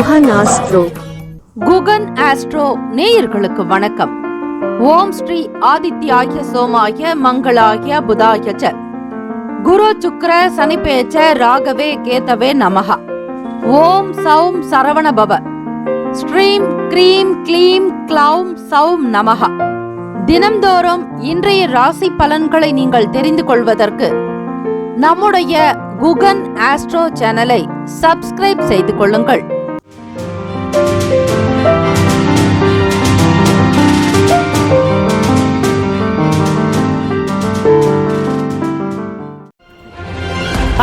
Guhan astro. Guhan astro நேயர்களுக்கு வணக்கம். ஓம் ஸ்ரீ ஆதித்யாய சோமாய மங்களாய புதாய ச குரு சுக்ர சனிப்பேச்ச ராகவே கேதவே நமஹ. ஓம் சௌம் சரவண பவ. ஸ்ரீம் க்ரீம் க்ளீம் க்ளௌம் சௌம் நமஹ. தினம்தோறும் இன்றைய ராசி பலன்களை நீங்கள் தெரிந்து கொள்வதற்கு நம்முடைய குகன் ஆஸ்ட்ரோ சேனலை சப்ஸ்கிரைப் செய்து கொள்ளுங்கள்.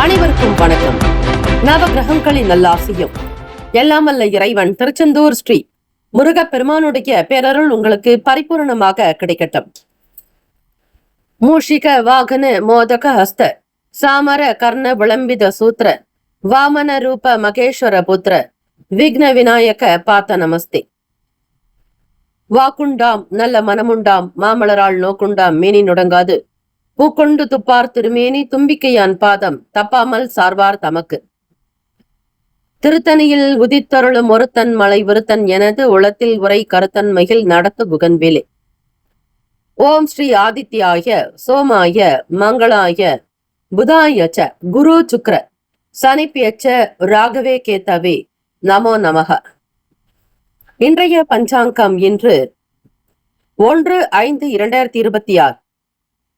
அனைவருக்கும் வணக்கம். நவகிரகங்களின் நல்லாசியும் எல்லாமல்ல இறைவன் திருச்செந்தூர் ஸ்ரீ முருகப்பெருமானுடைய பேரருள் உங்களுக்கு பரிபூர்ணமாக கிடைக்கட்டும். மூஷிக வாகன மோதக ஹஸ்த சாமர கர்ண விளம்பித சூத்திர வாமன ரூப மகேஸ்வர புத்திர விக்ன விநாயக பார்த்த நமஸ்தே. வாக்குண்டாம் நல்ல மனமுண்டாம் மாமலரால் நோக்குண்டாம் மேனி நுடங்காது பூக்கொண்டு துப்பார் திருமேனி தும்பிக்கையான் பாதம் தப்பாமல் சார்வார் தமக்கு. திருத்தணியில் உதித்தருளும் ஒருத்தன் மலை விருத்தன் எனது உளத்தில் உரை கருத்தன் மகிழ் நடத்து குகன்வேலே. ஓம் ஸ்ரீ ஆதித்யாய சோமாய மங்களாய புதாய ச குரு சுக்ர சனிப்பியச்ச ராகவே கேதவே நமோ நமக. இன்றைய பஞ்சாங்கம் இன்று 1/5/2026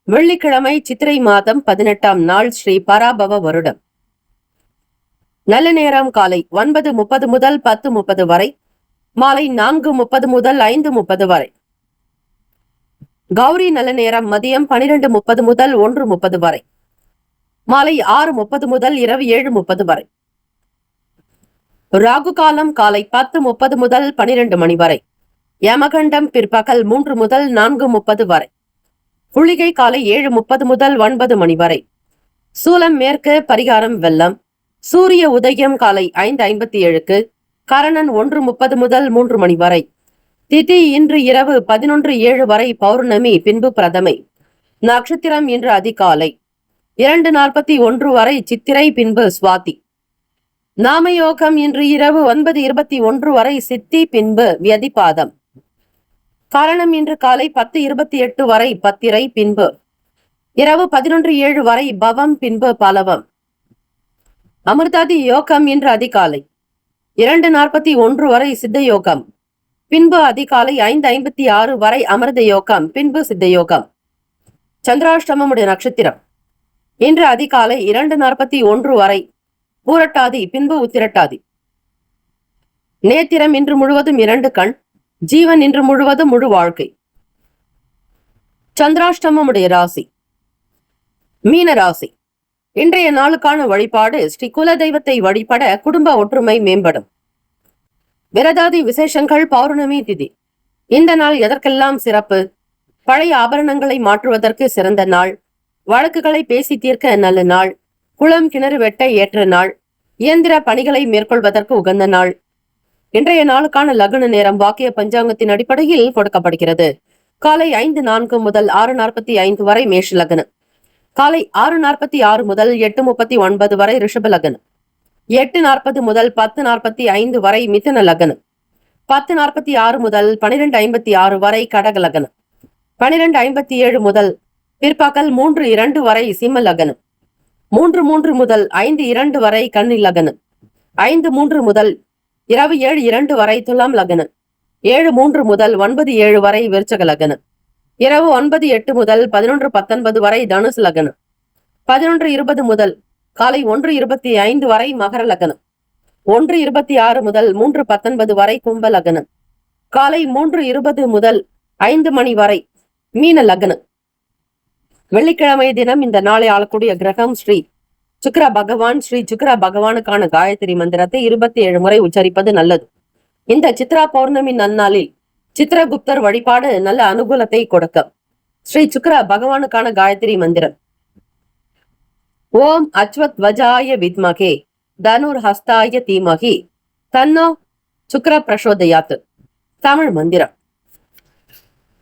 வெள்ளிக்கிழமை சித்திரை மாதம் 18ஆம் நாள் ஸ்ரீ பராபவ வருடம். நல்ல நேரம் காலை 9:30 முதல் 10:30 வரை, மாலை 4:30 முதல் 5:30 வரை. கௌரி நல்ல நேரம் மதியம் 12:30 முதல் 1:30 வரை, மாலை 6:30 முதல் இரவு 7:30 வரை. ராகு காலம் காலை 10:30 முதல் 12 மணி வரை. யமகண்டம் பிற்பகல் 3 முதல் 4:30 வரை. புளிகை காலை 7:30 முதல் 9 மணி வரை. சூலம் மேற்கு, பரிகாரம் வெள்ளம். சூரிய உதயம் காலை 5:57க்கு. கரணன் 1:30 முதல் 3 மணி வரை. திதி இன்று இரவு 11:07 வரை பௌர்ணமி, பின்பு பிரதமை. நட்சத்திரம் இன்று அதிகாலை 2:41 வரை சித்திரை, பின்பு சுவாதி. நாமயோகம் இன்று இரவு 9:21 வரை சித்தி, பின்பு வியதிபாதம். காரணம் இன்று காலை 10:28 வரை பத்திரை, பின்பு இரவு 11:07 வரை பவம், பின்பு பலவம். அமிர்தாதி யோகம் இன்று அதிகாலை 2:41 வரை சித்த யோகம், பின்பு அதிகாலை 5:56 வரை அமிர்த யோகம், பின்பு சித்த யோகம். சந்திராஷ்டமமுடைய நட்சத்திரம் இன்று அதிகாலை 2:41 வரை பூரட்டாதி, பின்பு உத்திரட்டாதி. நேத்திரம் இன்று முழுவதும் 2 கண். ஜீவன் இன்று முழுவதும் முழு வாழ்க்கை. சந்திராஷ்டமமுடைய ராசி மீன ராசி. இன்றைய நாளுக்கான வழிபாடு ஸ்ரீ குல தெய்வத்தை வழிபட குடும்ப ஒற்றுமை மேம்படும். விரதாதி விசேஷங்கள். பௌர்ணமி திதி. இந்த நாள் எதற்கெல்லாம் சிறப்பு? பழைய ஆபரணங்களை மாற்றுவதற்கு சிறந்த நாள். வழக்குகளை பேசி தீர்க்க நல்ல நாள். குளம் கிணறு வெட்ட ஏற்ற நாள். இயந்திர பணிகளை மேற்கொள்வதற்கு உகந்த நாள். இன்றைய நாளுக்கான லக்ன நேரம் வாக்கிய பஞ்சாங்கத்தின் அடிப்படையில் கொடுக்கப்படுகிறது. காலை 5:04 முதல் 6:45 வரை மேஷ லக்னம். காலை 6:46 முதல் 8:39 வரை ரிஷப லக்னம். 8:40 முதல் 10:45 வரை மிதுன லக்னம். 10:46 முதல் 12:56 வரை கடக லக்னம். 12:57 முதல் பிற்பகல் 3:02 வரை சிம்ம லக்னம். 3:03 முதல் 5:02 வரை கன்னி லக்னம். 5:03 முதல் இரவு 7:02 வரை துலாம் லக்னம். 7:03 முதல் 9:07 வரை விருச்சக லக்னம். இரவு 9:08 முதல் 11:19 வரை தனுசு லக்னம். 11:20 முதல் காலை 1:25 வரை மகர லக்னம். 1:26 முதல் 3:19 வரை கும்ப லக்னம். காலை 3:20 முதல் 5 மணி வரை மீன லக்னம். வெள்ளிக்கிழமை தினம் இந்த நாளை ஆளக்கூடிய கிரகம் ஸ்ரீ சுக்கிர பகவான். ஸ்ரீ சுக்கிர பகவானுக்கான காயத்ரி மந்திரத்தை 27 முறை உச்சரிப்பது நல்லது. இந்த சித்ரா பௌர்ணமி நன்னாளில் சித்திரகுப்தர் வழிபாடு நல்ல அனுகூலத்தை கொடுக்கும். ஸ்ரீ சுக்கிர பகவானுக்கான காயத்ரி மந்திரம்: ஓம் அச்வத் வஜாய வித்மகே தனுர் ஹஸ்தாய தீமகி தன்னோ சுக்கிர பிரசோதயாத். தமிழ் மந்திரம்: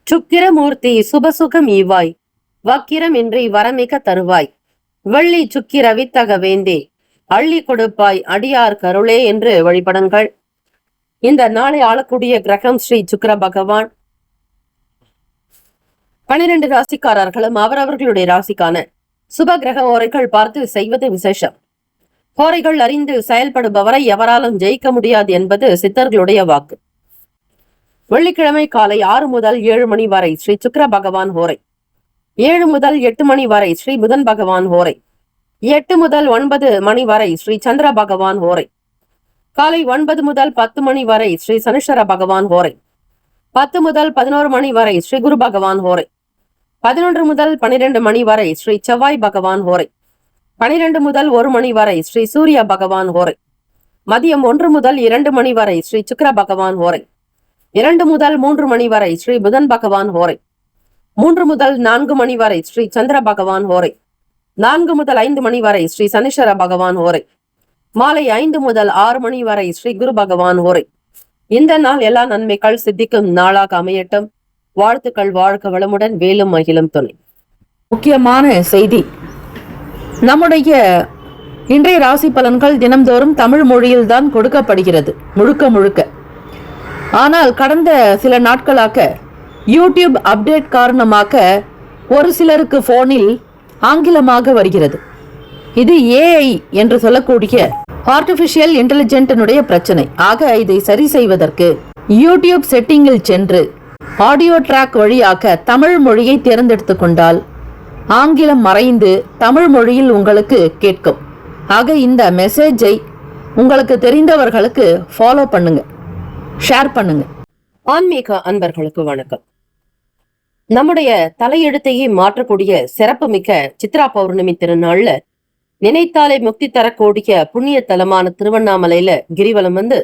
சுக்கிரமூர்த்தி சுபசுகம் ஈவாய், வக்கிரமின்றி வரமிக தருவாய், வெள்ளி சுக்கிர வித்தக வேந்தே, அள்ளி கொடுப்பாய் அடியார் கருளே என்று வழிபடுங்கள். இந்த நாளை ஆளக்கூடிய கிரகம் ஸ்ரீ சுக்கிர பகவான். 12 ராசிக்காரர்களும் அவரவர்களுடைய ராசிக்கான சுப கிரக ஓரைகள் பார்த்து செய்வது விசேஷம். ஹோரைகள் அறிந்து செயல்படுபவரை எவராலும் ஜெயிக்க முடியாது என்பது சித்தர்களுடைய வாக்கு. வெள்ளிக்கிழமை காலை 6 முதல் 7 மணி வரை ஸ்ரீ சுக்கிர பகவான் ஹோரை, 7 முதல் 8 மணி வரை ஸ்ரீ புதன் பகவான் ஹோரை, 8 முதல் 9 மணி வரை ஸ்ரீ சந்திர பகவான் ஹோரை, காலை 9 முதல் 10 மணி வரை ஸ்ரீ சனீஸ்வர பகவான் ஹோரை, 10 முதல் 11 மணி வரை ஸ்ரீ குரு பகவான் ஹோரை, 11 முதல் 12 மணி வரை ஸ்ரீ செவ்வாய் பகவான் ஹோரை, 12 முதல் 1 மணி வரை ஸ்ரீ சூரிய பகவான் ஹோரை, மதியம் 1 முதல் 2 மணி வரை ஸ்ரீ சுக்கிர பகவான் ஹோரை, 2 முதல் 3 மணி வரை ஸ்ரீ புதன் பகவான் ஹோரை, 3 முதல் 4 மணி வரை ஸ்ரீ சந்திர பகவான் ஹோரை, 4 முதல் 5 மணி வரை ஸ்ரீ சனீஸ்வர பகவான் ஹோரை, மாலை 5 முதல் 6 மணி வரை ஸ்ரீ குரு பகவான் ஹோரை. இந்த நாள் எல்லா நன்மைகள் சித்திக்கும் நாளாக அமையட்டும். வாழ்த்துக்கள். வாழ்க வளமுடன். வேலும் மகிழும் துணை. முக்கியமான செய்தி, நம்முடைய இன்றைய ராசி பலன்கள் தினம்தோறும் தமிழ் மொழியில் தான் கொடுக்கப்படுகிறது முழுக்க முழுக்க. ஆனால் கடந்த சில நாட்களாக யூடியூப் அப்டேட் காரணமாக ஒரு சிலருக்கு போனில் ஆங்கிலமாக வருகிறது. இது ஏஐ என்று சொல்லக்கூடிய ஆர்டிபிஷியல் இன்டெலிஜென்டினுடைய பிரச்சனை. ஆக இதை சரி செய்வதற்கு யூடியூப் செட்டிங்கில் சென்று ஆடியோ ட்ராக் வழியாக தமிழ் மொழியை தேர்ந்தெடுத்து கொண்டால் ஆங்கிலம் மறைந்து தமிழ் மொழியில் உங்களுக்கு கேட்கும். ஆக இந்த மெசேஜை உங்களுக்கு தெரிந்தவர்களுக்கு ஃபாலோ பண்ணுங்க, ஷேர் பண்ணுங்க. ஆன்மீக அன்பர்களுக்கு வணக்கம். நம்முடைய தலையெழுத்தையே மாற்றக்கூடிய சிறப்பு மிக்க சித்ரா பௌர்ணமி திருநாள்ல நினைத்தாலே முக்தி தரக்கூடிய புண்ணிய தலமான திருவண்ணாமலையில கிரிவலம் வந்து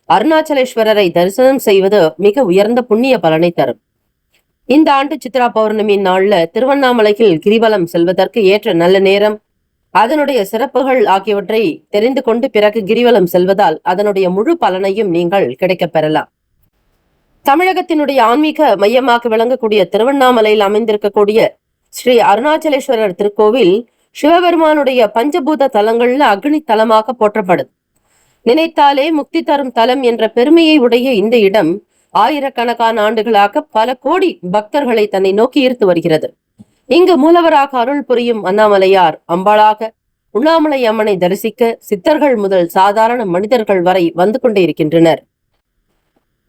அருணாச்சலேஸ்வரரை தரிசனம் செய்வது மிக உயர்ந்த புண்ணிய பலனை தரும். இந்த ஆண்டு சித்ரா பௌர்ணமி நாள்ல திருவண்ணாமலையில் கிரிவலம் செல்வதற்கு ஏற்ற நல்ல நேரம், அதனுடைய சிறப்புகள் ஆகியவற்றை தெரிந்து கொண்டு பிறகு கிரிவலம் செல்வதால் அதனுடைய முழு பலனையும் நீங்கள் கிடைக்கப் பெறலாம். தமிழகத்தினுடைய ஆன்மீக மையமாக விளங்கக்கூடிய திருவண்ணாமலையில் அமைந்திருக்கக்கூடிய ஸ்ரீ அருணாச்சலேஸ்வரர் திருக்கோவில் சிவபெருமானுடைய பஞ்சபூத தலங்கள்ல அக்னி தலமாக போற்றப்படுது. நினைத்தாலே முக்தி தரும் தலம் என்ற பெருமையை உடைய இந்த இடம் ஆயிரக்கணக்கான ஆண்டுகளாக பல கோடி பக்தர்களை தன்னை நோக்கி ஈர்த்து வருகிறது. இங்கு மூலவராக அருள் புரியும் அண்ணாமலையார் அம்பாளாக உண்ணாமலை அம்மனை தரிசிக்க சித்தர்கள் முதல் சாதாரண மனிதர்கள் வரை வந்து கொண்டே இருக்கின்றனர்.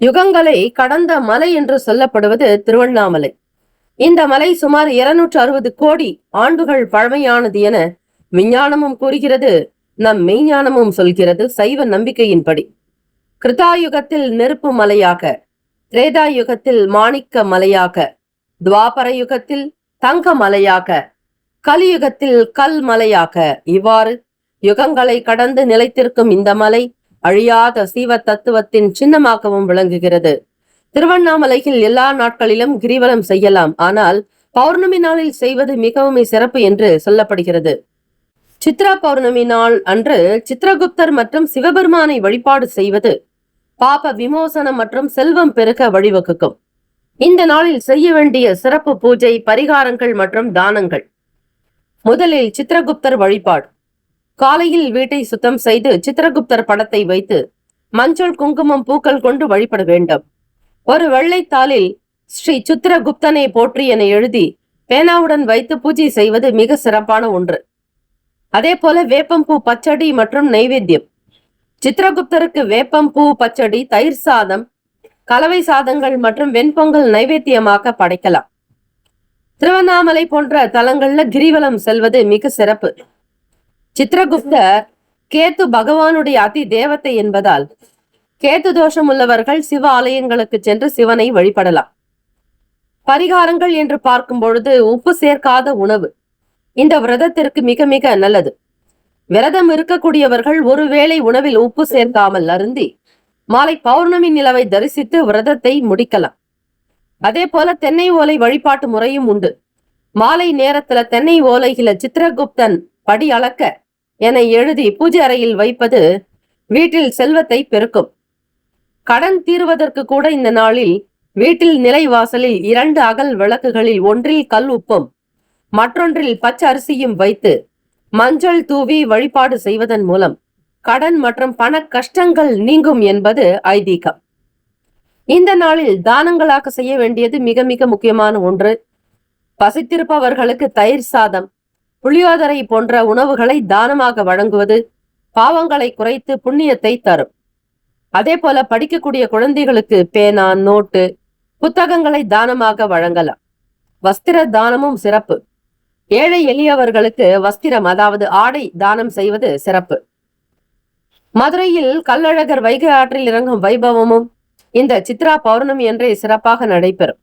யுகங்களை கடந்த மலை என்று சொல்லப்படுவது திருவண்ணாமலை. இந்த மலை சுமார் 260 கோடி ஆண்டுகள் பழமையானது என விஞ்ஞானமும் கூறுகிறது, நம் மெய்ஞானமும் சொல்கிறது. சைவ நம்பிக்கையின்படி கிருதாயுகத்தில் நெருப்பு மலையாக, திரேதா யுகத்தில் மாணிக்க மலையாக, துவாபர யுகத்தில் தங்க மலையாக, கலியுகத்தில் கல் மலையாக, இவ்வாறு யுகங்களை கடந்து நிலைத்திருக்கும் இந்த மலை அழியாத சீவ தத்துவத்தின் சின்னமாகவும் விளங்குகிறது. திருவண்ணாமலையில் எல்லா நாட்களிலும் கிரிவலம் செய்யலாம், ஆனால் பௌர்ணமி நாளில் செய்வது மிகவும் சிறப்பு என்று சொல்லப்படுகிறது. சித்ரா பௌர்ணமி நாள் அன்று சித்ரகுப்தர் மற்றும் சிவபெருமானை வழிபாடு செய்வது பாப விமோசனம் மற்றும் செல்வம் பெருக வழிவகுக்கும். இந்த நாளில் செய்ய வேண்டிய சிறப்பு பூஜை, பரிகாரங்கள் மற்றும் தானங்கள். முதலில் சித்ரகுப்தர் வழிபாடு. காலையில் வீட்டை சுத்தம் செய்து சித்ரகுப்தர் படத்தை வைத்து மஞ்சள், குங்குமம், பூக்கள் கொண்டு வழிபட வேண்டும். ஒரு வெள்ளைத்தாளில் ஸ்ரீ சித்ரகுப்தனை போற்றி என எழுதி பேனாவுடன் வைத்து பூஜை செய்வது மிக சிறப்பான ஒன்று. அதே போல வேப்பம்பூ பச்சடி மற்றும் நைவேத்தியம். சித்ரகுப்தருக்கு வேப்பம்பூ பச்சடி, தயிர் சாதம், கலவை சாதங்கள் மற்றும் வெண்பொங்கல் நைவேத்தியமாக படைக்கலாம். திருவண்ணாமலை போன்ற தலங்கள்ல கிரிவலம் செல்வது மிக சிறப்பு. சித்ரகுப்தர் கேத்து பகவானுடைய அதி தேவத்தை என்பதால் கேத்து தோஷம் உள்ளவர்கள் சிவ ஆலயங்களுக்கு சென்று சிவனை வழிபடலாம். பரிகாரங்கள் என்று பார்க்கும் பொழுது உப்பு சேர்க்காத உணவு இந்த விரதத்திற்கு மிக மிக நல்லது. விரதம் இருக்கக்கூடியவர்கள் ஒருவேளை உணவில் உப்பு சேர்க்காமல் அருந்தி மாலை பௌர்ணமி நிலவை தரிசித்து விரதத்தை முடிக்கலாம். அதே போல தென்னை ஓலை வழிபாட்டு முறையும் உண்டு. மாலை நேரத்துல தென்னை ஓலையில சித்ரகுப்தன் படி அளக்க என எழுதி பூஜை அறையில் வைப்பது வீட்டில் செல்வத்தை பெருக்கும். கடன் தீர்வதற்கு கூட இந்த நாளில் வீட்டில் நிலைவாசலில் 2 அகல் விளக்குகளில் ஒன்றில் கல் உப்பும் மற்றொன்றில் பச்சை அரிசியும் வைத்து மஞ்சள் தூவி வழிபாடு செய்வதன் மூலம் கடன் மற்றும் பண கஷ்டங்கள் நீங்கும் என்பது ஐதீகம். இந்த நாளில் தானங்களாக செய்ய வேண்டியது மிக மிக முக்கியமான ஒன்று. பசித்திருப்பவர்களுக்கு தயிர் சாதம், புளியோதரை போன்ற உணவுகளை தானமாக வழங்குவது பாவங்களை குறைத்து புண்ணியத்தை தரும். அதே போல படிக்கக்கூடிய குழந்தைகளுக்கு பேனா, நோட்டு, புத்தகங்களை தானமாக வழங்கலாம். வஸ்திர தானமும் சிறப்பு. ஏழை எளியவர்களுக்கு வஸ்திரம் அதாவது ஆடை தானம் செய்வது சிறப்பு. மதுரையில் கள்ளழகர் வைகை ஆற்றில் இறங்கும் வைபவமும் இந்த சித்ரா பௌர்ணமி என்றே சிறப்பாக நடைபெறும்.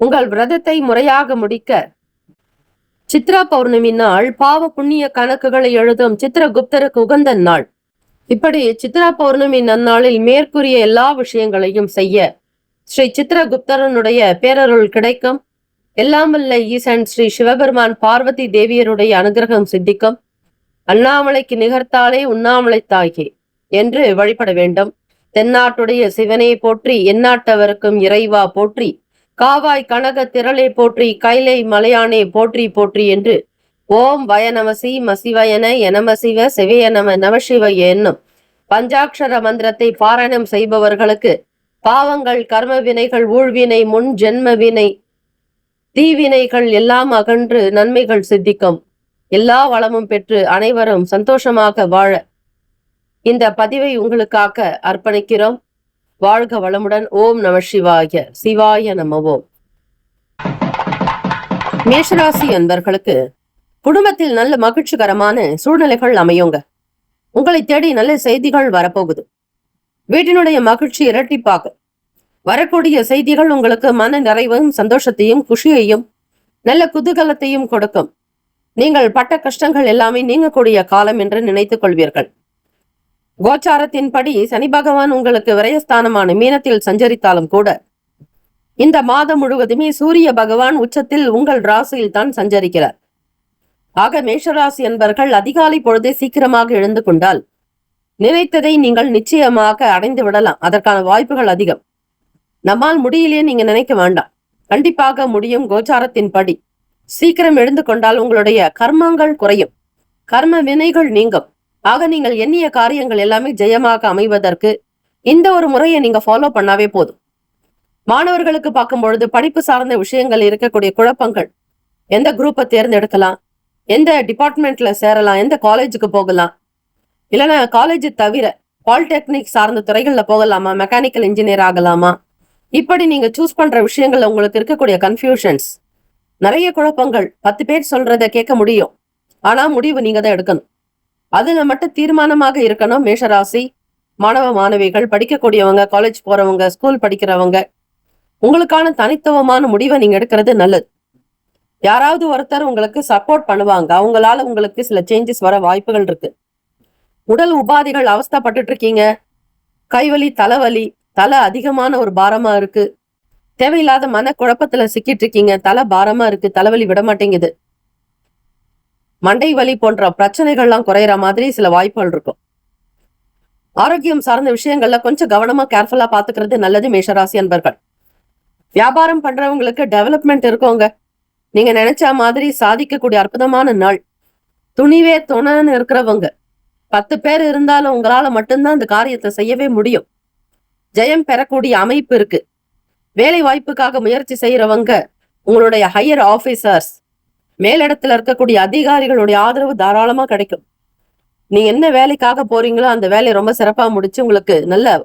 உங்கள் விரதத்தை முறையாக முடிக்க சித்ரா பௌர்ணமி நாள் பாவ புண்ணிய கணக்குகளை எழுதும் சித்திரகுப்தருக்கு உகந்த நாள். இப்படி சித்ரா பௌர்ணமி நன்னாளில் மேற்கூறிய எல்லா விஷயங்களையும் செய்ய ஸ்ரீ சித்திரகுப்தரனுடைய பேரருள் கிடைக்கும். எல்லாம் வல்ல ஈசன் ஸ்ரீ சிவபெருமான் பார்வதி தேவியருடைய அனுகிரகம் சித்திக்கும். அண்ணாமலைக்கு நிகர்த்தாலே உண்ணாமலை தாயே என்று வழிபட வேண்டும். தென்னாட்டுடைய சிவனே போற்றி, எந்நாட்டவருக்கும் இறைவா போற்றி, காவாய் கனக திரளே போற்றி, கைலை மலையானே போற்றி போற்றி என்று ஓம் வயநமசி மசிவயன எனமசிவ சிவயநம நமசிவ என்னும் பஞ்சாட்சர மந்திரத்தை பாராயணம் செய்பவர்களுக்கு பாவங்கள், கர்ம வினைகள், ஊழ்வினை, முன் ஜென்ம வினை, தீவினைகள் எல்லாம் அகன்று நன்மைகள் சித்திக்கும். எல்லா வளமும் பெற்று அனைவரும் சந்தோஷமாக வாழ இந்த பதிவை உங்களுக்காக அர்ப்பணிக்கிறோம். வாழ்க வளமுடன். ஓம் நம சிவாய. சிவாய நம ஓம். மேஷராசி அன்பர்களுக்கு குடும்பத்தில் நல்ல மகிழ்ச்சிகரமான சூழ்நிலைகள் அமையுங்க. உங்களை தேடி நல்ல செய்திகள் வரப்போகுது. வீட்டினுடைய மகிழ்ச்சி இரட்டிப்பாக வரக்கூடிய செய்திகள் உங்களுக்கு மன நிறைவையும் சந்தோஷத்தையும் குஷியையும் நல்ல குதூகலத்தையும் கொடுக்கும். நீங்கள் பட்ட கஷ்டங்கள் எல்லாமே நீங்கக்கூடிய காலம் என்று நினைத்துக் கொள்வீர்கள். கோச்சாரத்தின்படி சனி பகவான் உங்களுக்கு விரயஸ்தானமான மீனத்தில் சஞ்சரித்தாலும் கூட இந்த மாதம் முழுவதுமே சூரிய பகவான் உச்சத்தில் உங்கள் ராசியில் தான் சஞ்சரிக்கிறார். ஆக மேஷராசி என்பர்கள் அதிகாலை பொழுதே சீக்கிரமாக எழுந்து கொண்டால் நினைத்ததை நீங்கள் நிச்சயமாக அடைந்து விடலாம். அதற்கான வாய்ப்புகள் அதிகம். நம்மால் முடியலையே நீங்க நினைக்க வேண்டாம், கண்டிப்பாக முடியும். கோச்சாரத்தின் படி சீக்கிரம் எழுந்து கொண்டால் உங்களுடைய கர்மங்கள் குறையும், கர்ம வினைகள் நீங்கும். ஆக நீங்கள் எண்ணிய காரியங்கள் எல்லாமே ஜெயமாக அமைவதற்கு இந்த ஒரு முறையை நீங்க ஃபாலோ பண்ணாவே போதும். மாணவர்களுக்கு பார்க்கும் பொழுது படிப்பு சார்ந்த விஷயங்கள் இருக்கக்கூடிய குழப்பங்கள், எந்த குரூப்பை தேர்ந்தெடுக்கலாம், எந்த டிபார்ட்மெண்ட்ல சேரலாம், எந்த காலேஜுக்கு போகலாம், இல்லைன்னா காலேஜ் தவிர பாலிடெக்னிக் சார்ந்த துறைகள்ல போகலாமா, மெக்கானிக்கல் இன்ஜினியர் ஆகலாமா, இப்படி நீங்க சூஸ் பண்ற விஷயங்கள்ல உங்களுக்கு இருக்கக்கூடிய கன்ஃபியூஷன்ஸ், நிறைய குழப்பங்கள். 10 பேர் சொல்றத கேட்க முடியும், ஆனா முடிவு நீங்க தான் எடுக்கணும். அதுல மட்டும் தீர்மானமாக இருக்கணும். மேஷராசி மாணவ மாணவிகள், படிக்கக்கூடியவங்க, காலேஜ் போறவங்க, ஸ்கூல் படிக்கிறவங்க, உங்களுக்கான தனித்துவமான முடிவை நீங்க எடுக்கிறது நல்லது. யாராவது ஒருத்தர் உங்களுக்கு சப்போர்ட் பண்ணுவாங்க, அவங்களால உங்களுக்கு சில சேஞ்சஸ் வர வாய்ப்புகள் இருக்கு. உடல் உபாதைகள் அவஸ்தைப்பட்டுட்டு இருக்கீங்க, கைவலி, தலைவலி, தலை அதிகமான ஒரு பாரமா இருக்கு, தேவையில்லாத மன குழப்பத்துல சிக்கிட்டு இருக்கீங்க, தலை பாரமா இருக்கு, தலைவலி விட மாட்டேங்குது, மண்டை வலி போன்ற பிரச்சனைகள்லாம் குறையிற மாதிரி சில வாய்ப்புகள் இருக்கும். ஆரோக்கியம் சார்ந்த விஷயங்கள்ல கொஞ்சம் கவனமா கேர்ஃபுல்லா பாத்துக்கிறது நல்லது. மேஷராசி அன்பர்கள், வியாபாரம் பண்றவங்களுக்கு டெவலப்மெண்ட் இருக்கோங்க. நீங்க நினைச்ச மாதிரி சாதிக்கக்கூடிய அற்புதமான நாள். துணிவே துணைன்னு இருக்கிறவங்க, 10 பேர் இருந்தாலும் உங்களால மட்டும்தான் இந்த காரியத்தை செய்யவே முடியும். ஜெயம் பெறக்கூடிய அமைப்பு இருக்கு. வேலை வாய்ப்புக்காக முயற்சி செய்யறவங்க, உங்களுடைய ஹையர் ஆபீசர்ஸ், மேலிடத்துல இருக்கக்கூடிய அதிகாரிகளுடைய ஆதரவு தாராளமா கிடைக்கும். நீங்க என்ன வேலைக்காக போறீங்களோ அந்த வேலையை ரொம்ப சிறப்பா முடிச்சு உங்களுக்கு நல்ல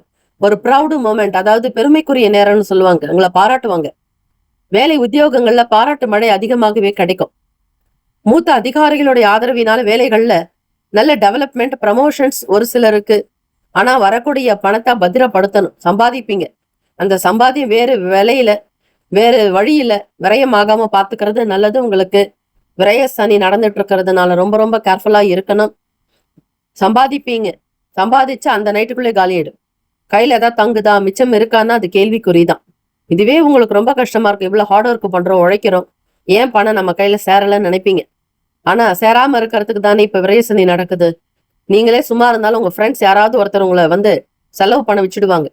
ஒரு ப்ரௌடு மூமெண்ட், அதாவது பெருமைக்குரிய நேரம்னு சொல்லுவாங்க, உங்களை பாராட்டுவாங்க. வேலை உத்தியோகங்கள்ல பாராட்டு மழை அதிகமாகவே கிடைக்கும். மூத்த அதிகாரிகளுடைய ஆதரவினால வேலைகள்ல நல்ல டெவலப்மெண்ட், ப்ரமோஷன்ஸ் ஒரு சிலருக்கு. ஆனா வரக்கூடிய பணத்தை பத்திரப்படுத்தணும், சம்பாதிப்பீங்க. அந்த சம்பாதியம் வேறு விலையில, வேறு வழியில விரயமாகாம பாத்துக்கிறது நல்லது. உங்களுக்கு விரய சனி நடந்துட்டு இருக்கிறதுனால ரொம்ப ரொம்ப கேர்ஃபுல்லா இருக்கணும். சம்பாதிப்பீங்க, சம்பாதிச்சு அந்த நைட்டுக்குள்ளே காலியாயிடும். கையில ஏதாவது தங்குதா, மிச்சம் இருக்கான்னா அது கேள்விக்குறிதான். இதுவே உங்களுக்கு ரொம்ப கஷ்டமா இருக்கு, இவ்வளவு ஹார்ட் ஒர்க் பண்றோம், உழைக்கிறோம், ஏன் பணம் நம்ம கையில சேரலன்னு நினைப்பீங்க. ஆனா சேராம இருக்கிறதுக்கு தானே இப்ப விரயசனி நடக்குது. நீங்களே சும்மா இருந்தாலும் உங்க ஃப்ரெண்ட்ஸ் யாராவது ஒருத்தர் உங்களை செலவு பண்ண வச்சுடுவாங்க.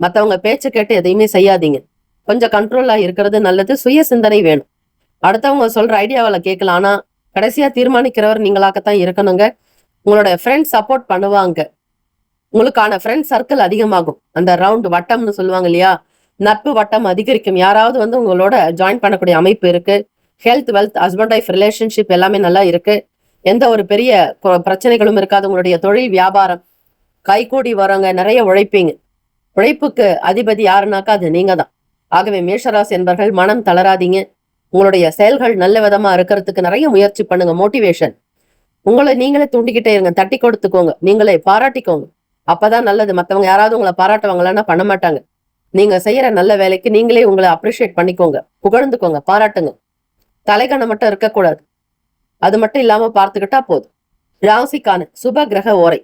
மத்தவங்க பேச்சு கேட்டு எதையுமே செய்யாதீங்க. கொஞ்சம் கண்ட்ரோலா இருக்கிறது நல்லது. சுய சிந்தனை வேணும். அடுத்தவங்க சொல்ற ஐடியாவில கேட்கலாம், ஆனா கடைசியா தீர்மானிக்கிறவர் நீங்களாகத்தான் இருக்கணுங்க. உங்களோட ஃப்ரெண்ட்ஸ் சப்போர்ட் பண்ணுவாங்க. உங்களுக்கான ஃப்ரெண்ட் சர்க்கிள் அதிகமாகும். அந்த ரவுண்ட் வட்டம்னு சொல்லுவாங்க இல்லையா, நட்பு வட்டம் அதிகரிக்கும். யாராவது உங்களோட ஜாயின் பண்ணக்கூடிய அமைப்பு இருக்கு. Health, wealth, husband wife relationship எல்லாமே நல்லா இருக்கு. எந்த ஒரு பெரிய பிரச்சனைகளும் இருக்காது. உங்களுடைய தொழில் வியாபாரம் கைகூடி வரவங்க, நிறைய உழைப்பீங்க. உழைப்புக்கு அதிபதி யாருனாக்கா அது நீங்க தான். ஆகவே மேஷராசி என்பர்கள் மனம் தளராதீங்க. உங்களுடைய செயல்கள் நல்ல விதமா இருக்கிறதுக்கு நிறைய முயற்சி பண்ணுங்க. மோட்டிவேஷன், உங்களை நீங்களே தூண்டிக்கிட்டே இருங்க. தட்டி கொடுத்துக்கோங்க, நீங்களே பாராட்டிக்கோங்க. அப்பதான் நல்லது. மத்தவங்க யாராவது உங்களை பாராட்டுவாங்களான்னா பண்ண மாட்டாங்க. நீங்க செய்யற நல்ல வேலைக்கு நீங்களே உங்களை அப்ரிஷியேட் பண்ணிக்கோங்க, புகழ்ந்துக்கோங்க, பாராட்டுங்க. தலைகணம் மட்டும் இருக்கக்கூடாது. அது மட்டும் இல்லாம பார்த்துக்கிட்டா போதும். ராசிக்கான சுப கிரக ஓரை.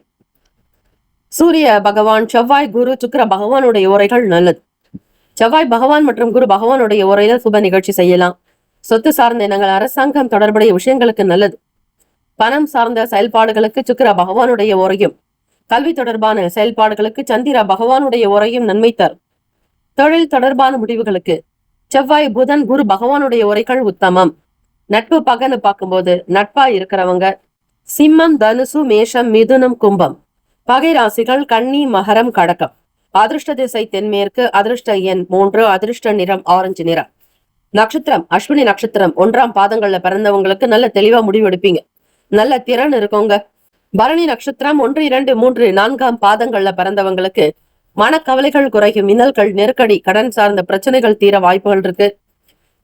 சூரிய பகவான், செவ்வாய், குரு, சுக்கிர பகவானுடைய உரைகள் நல்லது. செவ்வாய் பகவான் மற்றும் குரு பகவானுடைய உரையில சுப நிகழ்ச்சி செய்யலாம். சொத்து சார்ந்த இனங்கள், அரசாங்கம் தொடர்புடைய விஷயங்களுக்கு நல்லது. பணம் சார்ந்த செயல்பாடுகளுக்கு சுக்கிர பகவானுடைய உரையும், கல்வி தொடர்பான செயல்பாடுகளுக்கு சந்திர பகவானுடைய உரையும் நன்மை தரும். தொழில் தொடர்பான முடிவுகளுக்கு செவ்வாய், புதன், குரு பகவானுடைய உரைகள் உத்தமம். நட்பு பகன்னு பார்க்கும்போது நட்பா இருக்கிறவங்க சிம்மம், தனுசு, மேஷம், மிதுனம், கும்பம். பகை ராசிகள் கன்னி, மகரம், கடகம். அதிர்ஷ்ட திசை தென்மேற்கு. அதிர்ஷ்ட எண் 3. அதிர்ஷ்ட நிறம் ஆரஞ்சு நிறம். நட்சத்திரம் அஸ்வினி நட்சத்திரம் 1ஆம் பாதங்கள்ல பிறந்தவங்களுக்கு நல்ல தெளிவா முடிவெடுப்பீங்க. நல்ல திறன் இருக்குங்க. பரணி நட்சத்திரம் 1, 2, 3, 4ஆம் பாதங்கள்ல பிறந்தவங்களுக்கு மனக்கவலைகள் குறையும். மின்னல்கள், நெருக்கடி, கடன் சார்ந்த பிரச்சனைகள் தீர வாய்ப்புகள் இருக்கு.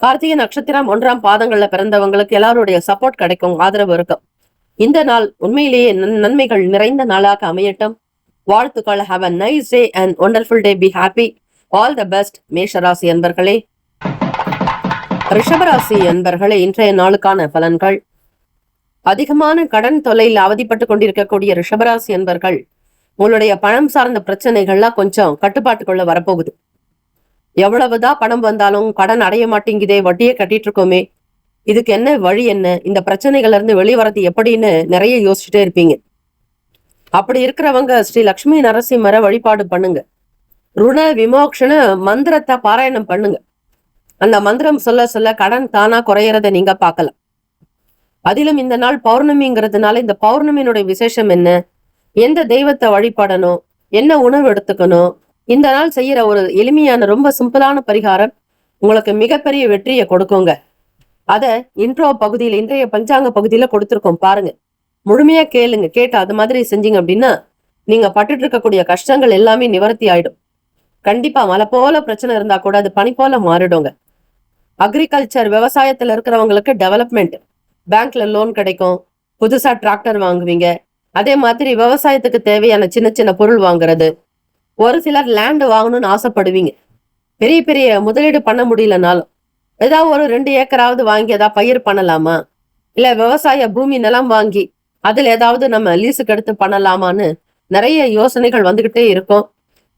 கார்த்திகை நட்சத்திரம் 1ஆம் பாதங்கள்ல பிறந்தவங்களுக்கு எல்லாருடைய சப்போர்ட் கிடைக்கும், ஆதரவு இருக்கும். இந்த நாள் உண்மையிலேயே நன்மைகள் நிறைந்த நாளாக அமையட்டும். வாழ்த்துக்கள். Have a nice day and wonderful day. Be happy. All the best மேஷராசி அன்பர்களே. ரிஷபராசி அன்பர்களே, இன்றைய நாளுக்கான பலன்கள். அதிகமான கடன் தொல்லையில் அவதிப்பட்டு கொண்டிருக்கக்கூடிய ரிஷபராசி அன்பர்கள், உங்களுடைய பணம் சார்ந்த பிரச்சனைகள்லாம் கொஞ்சம் கட்டுப்பாட்டுக்குள்ள வரப்போகுது. எவ்வளவுதான் பணம் வந்தாலும் கடன் அடைய மாட்டேங்குதே, வட்டியே கட்டிட்டு இருக்கோமே, இதுக்கு என்ன வழி, என்ன இந்த பிரச்சனைகள்ல இருந்து வெளிவரது எப்படின்னு நிறைய யோசிச்சுட்டே இருப்பீங்க. அப்படி இருக்கிறவங்க ஸ்ரீ லட்சுமி நரசிம்மரை வழிபாடு பண்ணுங்க. ருண விமோக்ஷன மந்திரத்தை பாராயணம் பண்ணுங்க. அந்த மந்திரம் சொல்ல சொல்ல கடன் தானா குறையறத நீங்க பார்க்கலாம். அதிலும் இந்த நாள் பௌர்ணமிங்கிறதுனால இந்த பௌர்ணமியினுடைய விசேஷம் என்ன, எந்த தெய்வத்தை வழிபடணும், என்ன உணவு எடுத்துக்கணும், இந்த நாள் செய்யற ஒரு எளிமையான ரொம்ப சிம்பிளான பரிகாரம் உங்களுக்கு மிகப்பெரிய வெற்றியை கொடுக்குங்க. அத இன்ட்ரோ பகுதியில, இன்றைய பஞ்சாங்க பகுதியில கொடுத்திருக்கோம், பாருங்க. முழுமையா கேளுங்க. கேட்டு அது மாதிரி செஞ்சீங்க அப்படின்னா நீங்க பட்டுட்டு இருக்கக்கூடிய கஷ்டங்கள் எல்லாமே நிவர்த்தி ஆயிடும். கண்டிப்பா மழை போல பிரச்சனை இருந்தா கூட அது பனி போல மாறிடுங்க. அக்ரிகல்ச்சர், விவசாயத்துல இருக்கிறவங்களுக்கு டெவலப்மெண்ட், பேங்க்ல லோன் கிடைக்கும். புதுசா டிராக்டர் வாங்குவீங்க. அதே மாதிரி விவசாயத்துக்கு தேவையான சின்ன சின்ன பொருள் வாங்குறது. ஒரு சிலர் லேண்ட் வாங்கணும்னு ஆசைப்படுவீங்க. பெரிய பெரிய முதலீடு பண்ண முடியலனாலும் ஏதாவது ஒரு 2 ஏக்கராவது வாங்கி ஏதாவது பயிர் பண்ணலாமா, இல்ல விவசாய பூமி நிலம் வாங்கி அதுல ஏதாவது நம்ம லீஸுக்கு எடுத்து பண்ணலாமான்னு நிறைய யோசனைகள் வந்துகிட்டே இருக்கும்.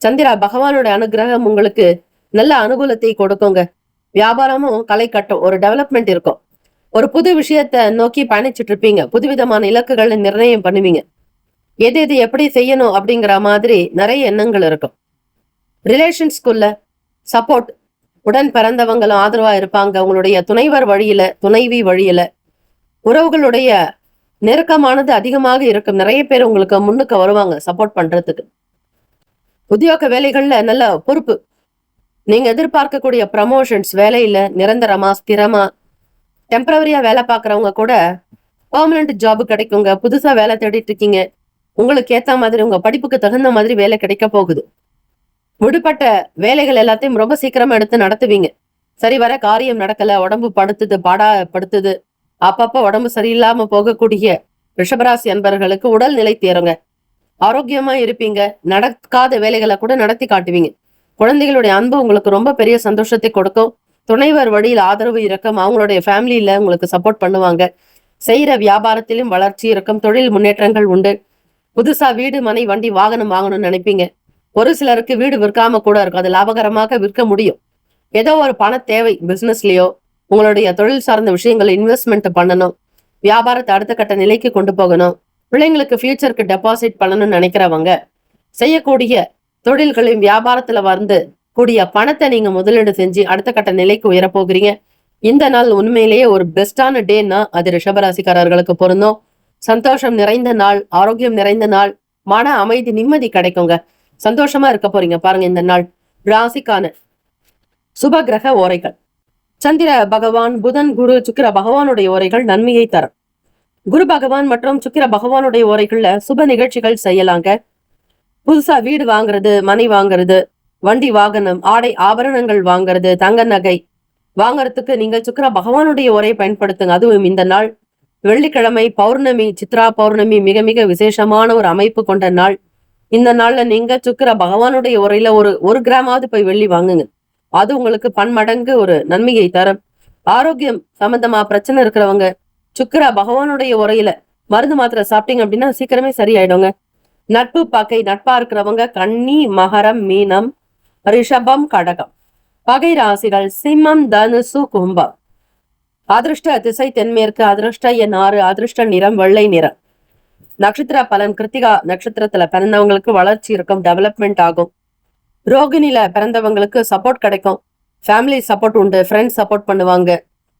சந்திரா பகவானுடைய அனுகிரகம் உங்களுக்கு நல்ல அனுகூலத்தை கொடுக்குங்க. வியாபாரமும் களை கட்டும், ஒரு டெவலப்மெண்ட் இருக்கும். ஒரு புது விஷயத்த நோக்கி பயணிச்சுட்டு இருப்பீங்க. புதுவிதமான இலக்குகளை நிர்ணயம் பண்ணுவீங்க. எது எது எப்படி செய்யணும் அப்படிங்கிற மாதிரி நிறைய எண்ணங்கள் இருக்கும். ரிலேஷன்ஸ்குள்ள சப்போர்ட், உடன் பிறந்தவங்களும் ஆதரவா இருப்பாங்க. உங்களுடைய துணைவர் வழியில, துணைவி வழியில உறவுகளுடைய நெருக்கமானது அதிகமாக இருக்கும். நிறைய பேர் உங்களுக்கு முன்னுக்கு வருவாங்க சப்போர்ட் பண்றதுக்கு. உத்தியோக வேலைகள்ல நல்ல பொறுப்பு, நீங்க எதிர்பார்க்கக்கூடிய ப்ரமோஷன்ஸ், வேலையில நிரந்தரமா ஸ்திரமா, டெம்பரவரியா வேலை பார்க்கறவங்க கூட பெர்மனன்ட் ஜாப் கிடைக்குங்க. புதுசா வேலை தேடிட்டு இருக்கீங்க, உங்களுக்கு ஏத்த மாதிரி உங்க படிப்புக்கு தகுந்த மாதிரி வேலை கிடைக்க போகுது. விடுபட்ட வேலைகள் எல்லாத்தையும் ரொம்ப சீக்கிரமா எடுத்து நடத்துவீங்க. சரி வர காரியம் நடக்கல, உடம்பு படுத்துது, படுத்துது, அப்பப்ப உடம்பு சரியில்லாம போகக்கூடிய ரிஷபராசி அன்பர்களுக்கு உடல் நிலை தேருங்க. ஆரோக்கியமா இருப்பீங்க. நடக்காத வேலைகளை கூட நடத்தி காட்டுவீங்க. குழந்தைகளுடைய அன்பு உங்களுக்கு ரொம்ப பெரிய சந்தோஷத்தை கொடுக்கும். துணைவர் வழியில் ஆதரவு இருக்கும். அவங்களுடைய ஃபேமிலியில உங்களுக்கு சப்போர்ட் பண்ணுவாங்க. செய்யற வியாபாரத்திலும் வளர்ச்சி இருக்கும். தொழில் முன்னேற்றங்கள் உண்டு. புதுசா வீடு, மனை, வண்டி, வாகனம் வாங்கணும்னு நினைப்பீங்க. ஒரு சிலருக்கு வீடு விற்காம கூட இருக்கும். அது லாபகரமாக விற்க முடியும். ஏதோ ஒரு பண தேவை, பிசினஸ்லயோ உங்களுடைய தொழில் சார்ந்த விஷயங்களை இன்வெஸ்ட்மெண்ட் பண்ணணும். வியாபாரத்தை அடுத்த கட்ட நிலைக்கு கொண்டு போகணும். பிள்ளைங்களுக்கு ஃபியூச்சருக்கு டெபாசிட் பண்ணணும்னு நினைக்கிறவங்க செய்யக்கூடிய தொழில்களையும் வியாபாரத்துல வந்து கூடிய பணத்தை நீங்க முதலீடு செஞ்சு அடுத்த கட்ட நிலைக்கு உயர போகிறீங்க. இந்த நாள் உண்மையிலேயே ஒரு பெஸ்டான டேன்னா அது ரிஷபராசிக்காரர்களுக்கு பொருந்தும். சந்தோஷம் நிறைந்த நாள், ஆரோக்கியம் நிறைந்த நாள், மன அமைதி நிம்மதி கிடைக்குங்க. சந்தோஷமா இருக்க போறீங்க பாருங்க இந்த நாள். ராசிக்கான சுப கிரக ஓரைகள். சந்திர பகவான், புதன், குரு, சுக்கிர பகவானுடைய ஓரைகள் நன்மையை தரும். குரு பகவான் மற்றும் சுக்கிர பகவானுடைய ஓரைகள்ல சுப நிகழ்ச்சிகள் செய்யலாங்க. புதுசா வீடு வாங்குறது, மனை வாங்குறது, வண்டி வாகனம், ஆடை ஆபரணங்கள் வாங்குறது, தங்க நகை வாங்கறதுக்கு நீங்கள் சுக்கிர பகவானுடைய உரையை பயன்படுத்துங்க. அதுவும் இந்த நாள் வெள்ளிக்கிழமை, பௌர்ணமி, சித்ரா பௌர்ணமி மிக மிக விசேஷமான ஒரு அமைப்பு கொண்ட நாள். இந்த நாள்ல நீங்க சுக்கிர பகவானுடைய உரையில ஒரு கிராமாவது போய் வெள்ளி வாங்குங்க. அது உங்களுக்கு பன்மடங்கு ஒரு நன்மையை தரும். ஆரோக்கியம் சம்பந்தமா பிரச்சனை இருக்கிறவங்க சுக்கிர பகவானுடைய உரையில மருந்து மாத்திரை சாப்பிட்டீங்க அப்படின்னா சீக்கிரமே சரியாயிடுங்க. நட்பு பகை நட்பா இருக்கிறவங்க கன்னி, மகரம், மீனம், ரிஷபம், கடகம். பகை ராசிகள் சிம்மம், தனுசு, கும்பம். அதிர்ஷ்ட திசை தென்மேற்கு, அதிர்ஷ்ட எண் 6, அதிர்ஷ்ட நிறம் வெள்ளை நிறம். நட்சத்திர பலன். கிருத்திகா நட்சத்திரத்துல பிறந்தவங்களுக்கு வளர்ச்சி இருக்கும், டெவலப்மெண்ட் ஆகும். ரோகிணில பிறந்தவங்களுக்கு சப்போர்ட் கிடைக்கும், ஃபேமிலி சப்போர்ட் உண்டு, ஃப்ரெண்ட்ஸ் சப்போர்ட் பண்ணுவாங்க.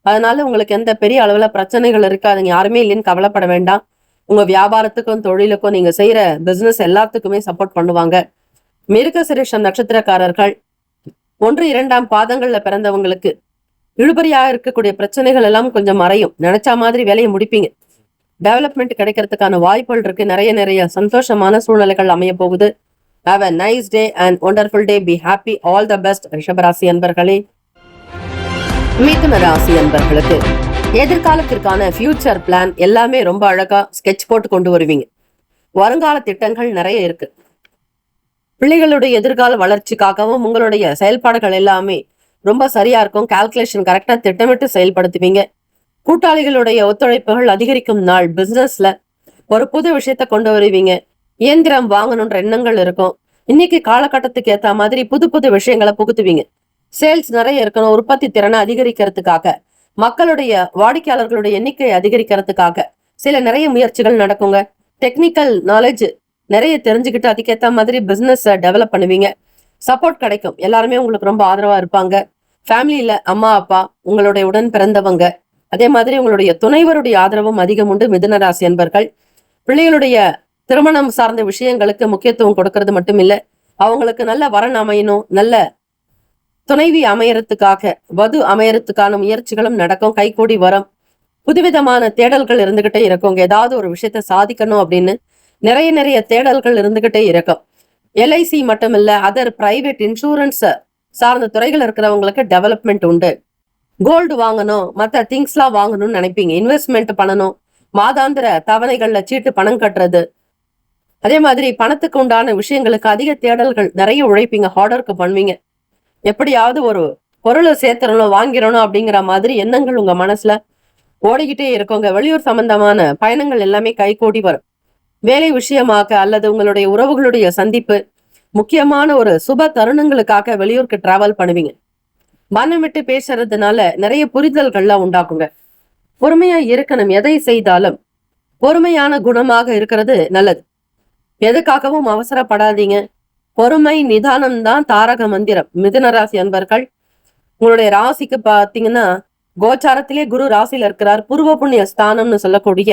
அதனால உங்களுக்கு எந்த பெரிய அளவுல பிரச்சனைகள் இருக்காதுங்க. யாருமே இல்லைன்னு கவலைப்பட வேண்டாம். உங்க வியாபாரத்துக்கும் தொழிலுக்கும் நீங்க செய்யற பிசினஸ் எல்லாத்துக்குமே சப்போர்ட் பண்ணுவாங்க. மிருகசிரீஷம் நட்சத்திரக்காரர்கள் 1, 2ஆம் பாதங்கள்ல பிறந்தவங்களுக்கு இழுபறியா இருக்கக்கூடிய பிரச்சனைகள் எல்லாம் கொஞ்சம் மறையும். நினைச்ச மாதிரி வேலையை முடிப்பீங்க. டெவலப்மெண்ட் கிடைக்கிறதுக்கான வாய்ப்புகள் இருக்கு. நிறைய சந்தோஷமான சூழ்நிலைகள் அமைய போகுது. Have a nice day and wonderful day. Be happy. All the best. ரிஷபராசி அன்பர்களே. மிதுன ராசி அன்பர்களுக்கு எதிர்காலத்திற்கான ஃபியூச்சர் பிளான் எல்லாமே ரொம்ப அழகா ஸ்கெட்ச் போட்டு கொண்டு வருவீங்க. வருங்கால திட்டங்கள் நிறைய இருக்கு. பிள்ளைகளுடைய எதிர்கால வளர்ச்சிக்காகவும் உங்களுடைய செயல்பாடுகள் எல்லாமே ரொம்ப சரியா இருக்கும். கால்குலேஷன் கரெக்டா திட்டமிட்டு செயல்படுத்துவீங்க. கூட்டாளிகளுடைய ஒத்துழைப்புகள் அதிகரிக்கும் நாள். பிசினஸ்ல ஒரு புது விஷயத்த கொண்டு வருவீங்க. இயந்திரம் வாங்கணுன்ற எண்ணங்கள் இருக்கும். இன்னைக்கு காலகட்டத்துக்கு ஏத்த மாதிரி புது புது விஷயங்களை புகுத்துவீங்க. சேல்ஸ் நிறைய இருக்கணும். உற்பத்தி திறனை அதிகரிக்கிறதுக்காக, மக்களுடைய வாடிக்கையாளர்களுடைய எண்ணிக்கை அதிகரிக்கிறதுக்காக நிறைய முயற்சிகள் நடக்குங்க. டெக்னிக்கல் நாலேஜ் நிறைய தெரிஞ்சுக்கிட்டு அதுக்கேற்ற மாதிரி பிசினஸ் டெவலப் பண்ணுவீங்க. சப்போர்ட் கிடைக்கும். எல்லாருமே உங்களுக்கு ரொம்ப ஆதரவா இருப்பாங்க. ஃபேமிலியில அம்மா, அப்பா, உங்களுடைய உடன் பிறந்தவங்க, அதே மாதிரி உங்களுடைய துணைவருடைய ஆதரவும் அதிகம் உண்டு. மிதுன ராசி அன்பர்கள் பிள்ளைகளுடைய திருமணம் சார்ந்த விஷயங்களுக்கு முக்கியத்துவம் கொடுக்கறது மட்டும் இல்ல, அவங்களுக்கு நல்ல வரன் அமையணும், நல்ல துணைவி அமையறதுக்காக, வது அமையறதுக்கான முயற்சிகளும் நடக்கும். கைகூடி வரும். புதுவிதமான தேடல்கள் இருந்துகிட்டே இருக்குங்க. ஏதாவது ஒரு விஷயத்த சாதிக்கணும் அப்படின்னு நிறைய தேடல்கள் இருந்துகிட்டே இருக்கும். எல்ஐசி மட்டும் இல்ல, அதர் பிரைவேட் இன்சூரன்ஸ் சார்ந்த துறைகள் இருக்கிறவங்களுக்கு டெவலப்மெண்ட் உண்டு. கோல்டு வாங்கணும், மற்ற திங்ஸ் எல்லாம் வாங்கணும்னு நினைப்பீங்க. இன்வெஸ்ட்மெண்ட் பண்ணணும், மாதாந்திர தவணைகள்ல சீட்டு பணம் கட்டுறது, அதே மாதிரி பணத்துக்கு உண்டான விஷயங்களுக்கு அதிக தேடல்கள், நிறைய உழைப்பீங்க, ஹார்ட் ஒர்க் பண்ணுவீங்க. எப்படியாவது ஒரு பொருளை சேர்த்துறணும், வாங்கிடணும் அப்படிங்கிற மாதிரி எண்ணங்கள் உங்க மனசுல ஓடிக்கிட்டே இருக்கோங்க. வெளியூர் சம்பந்தமான பயணங்கள் எல்லாமே கைகூடி வரும். வேலை விஷயமாக அல்லது உங்களுடைய உறவுகளுடைய சந்திப்பு, முக்கியமான ஒரு சுப தருணங்களுக்காக வெளியூருக்கு டிராவல் பண்ணுவீங்க. மனம் விட்டு பேசுறதுனால நிறைய புரிதல்கள்லாம் உண்டாக்குங்க. பொறுமையா இருக்கணும். எதை செய்தாலும் பொறுமையான குணமாக இருக்கிறது நல்லது. எதுக்காகவும் அவசரப்படாதீங்க. பொறுமை நிதானம் தான் தாரக மந்திரம். மிதுன ராசி அன்பர்கள் உங்களுடைய ராசிக்கு பாத்தீங்கன்னா கோச்சாரத்திலே குரு ராசியில இருக்கிறார். பூர்வ புண்ணிய ஸ்தானம்னு சொல்லக்கூடிய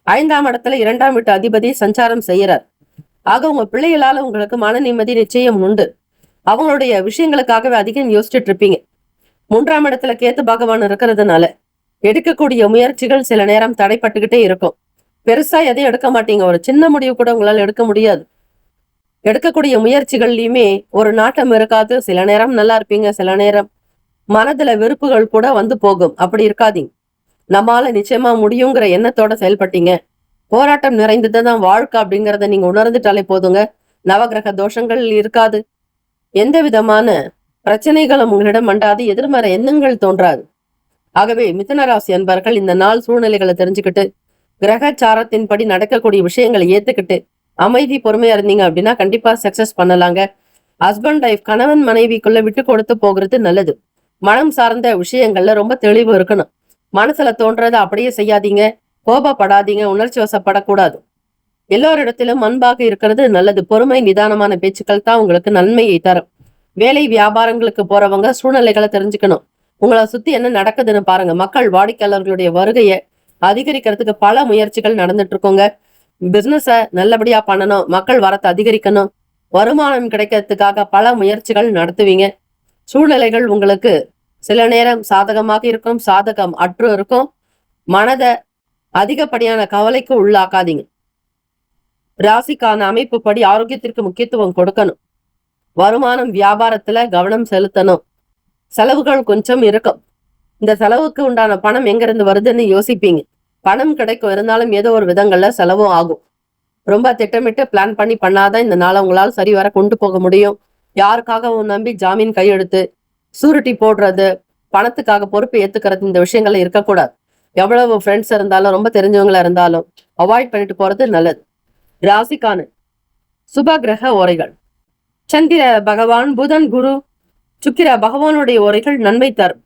5ஆம் இடத்துல 2ஆம் வீட்டு அதிபதி சஞ்சாரம் செய்யறார். ஆக உங்க பிள்ளைகளால உங்களுக்கு மன நிம்மதி நிச்சயம் உண்டு. அவங்களுடைய விஷயங்களுக்காகவே அதிகம் யோசிச்சுட்டு இருப்பீங்க. 3ஆம் இடத்துல கேத்து பகவான் இருக்கிறதுனால எடுக்கக்கூடிய முயற்சிகள் சில நேரம் தடைப்பட்டுக்கிட்டே இருக்கும். பெருசா எதையும் எடுக்க மாட்டீங்க. ஒரு சின்ன முடிவு கூட உங்களால எடுக்க முடியாது. எடுக்கக்கூடிய முயற்சிகள்லயுமே ஒரு நாட்டம் இருக்காது. சில நேரம் நல்லா இருப்பீங்க, சில நேரம் மனதுல வெறுப்புகள் கூட வந்து போகும். அப்படி இருக்காதீங்க. நம்மால நிச்சயமா முடியுங்கிற எண்ணத்தோட செயல்பட்டீங்க. போராட்டம் நிறைந்ததுதான் வாழ்க்கை அப்படிங்கிறத நீங்க உணர்ந்துட்டாலே போதுங்க. நவகிரக தோஷங்கள் இருக்காது. எந்த விதமான பிரச்சனைகளும் உங்களிடம் மண்டாது. எதிர்மறை எண்ணங்கள் தோன்றாது. ஆகவே மிதுன ராசி அன்பர்கள் இந்த நாள் சூழ்நிலைகளை தெரிஞ்சுக்கிட்டு கிரகச்சாரத்தின்படி நடக்கக்கூடிய விஷயங்களை ஏத்துக்கிட்டு அமைதி பொறுமையா இருந்தீங்க அப்படின்னா கண்டிப்பா சக்சஸ் பண்ணலாங்க. ஹஸ்பண்ட் ஒய்ஃப், கணவன் மனைவிக்குள்ள விட்டு கொடுத்து போகிறது நல்லது. மனம் சார்ந்த விஷயங்கள்ல ரொம்ப தெளிவு இருக்கணும். மனசுல தோன்றதை அப்படியே செய்யாதீங்க. கோபப்படாதீங்க. உணர்ச்சி வசப்படக்கூடாது. எல்லோரிடத்திலும் அன்பாக இருக்கிறது நல்லது. பொறுமை நிதானமான பேச்சுக்கள் தான் உங்களுக்கு நன்மையை தரும். வேலை வியாபாரங்களுக்கு போறவங்க சூழ்நிலைகளை தெரிஞ்சுக்கணும். உங்களை சுத்தி என்ன நடக்குதுன்னு பாருங்க. மக்கள் வாடிக்கையாளர்களுடைய வருகையை அதிகரிக்கிறதுக்கு பல முயற்சிகள் நடந்துட்டு இருக்கோங்க. பிசினஸ நல்லபடியா பண்ணணும், மக்கள் வரத்தை அதிகரிக்கணும், வருமானம் கிடைக்கிறதுக்காக பல முயற்சிகள் நடத்துவீங்க. சூழ்நிலைகள் உங்களுக்கு சில நேரம் சாதகமாக இருக்கும், சாதகம் அற்று இருக்கும். மனதை அதிகப்படியான கவலைக்கு உள்ளாக்காதீங்க. ராசிக்கான அமைப்பு படி ஆரோக்கியத்திற்கு முக்கியத்துவம் கொடுக்கணும். வருமானம் வியாபாரத்துல கவனம் செலுத்தணும். செலவுகள் கொஞ்சம் இருக்கும். இந்த செலவுக்கு உண்டான பணம் எங்க இருந்து வருதுன்னு யோசிப்பீங்க. பணம் கிடைக்கும், இருந்தாலும் ஏதோ ஒரு விதங்கள்ல செலவும் ஆகும். ரொம்ப திட்டமிட்டு பிளான் பண்ணி பண்ணாதான் இந்த நாளை உங்களால் சரிவர கொண்டு போக முடியும். யாருக்காகவும் நம்பி ஜாமீன் கையெழுத்து, சூரிட்டி போடுறது, பணத்துக்காக பொறுப்பு ஏத்துக்கிறது, இந்த விஷயங்கள்ல இருக்கக்கூடாது. எவ்வளவு ஃப்ரெண்ட்ஸ் இருந்தாலும் ரொம்ப தெரிஞ்சவங்களா இருந்தாலும் அவாய்ட் பண்ணிட்டு போறது நல்லது. ராசிக்கான சுப கிரக ஓரைகள்: சந்திர பகவான், புதன், குரு, சுக்கிர பகவானுடைய ஓரைகள் நன்மை தரும்.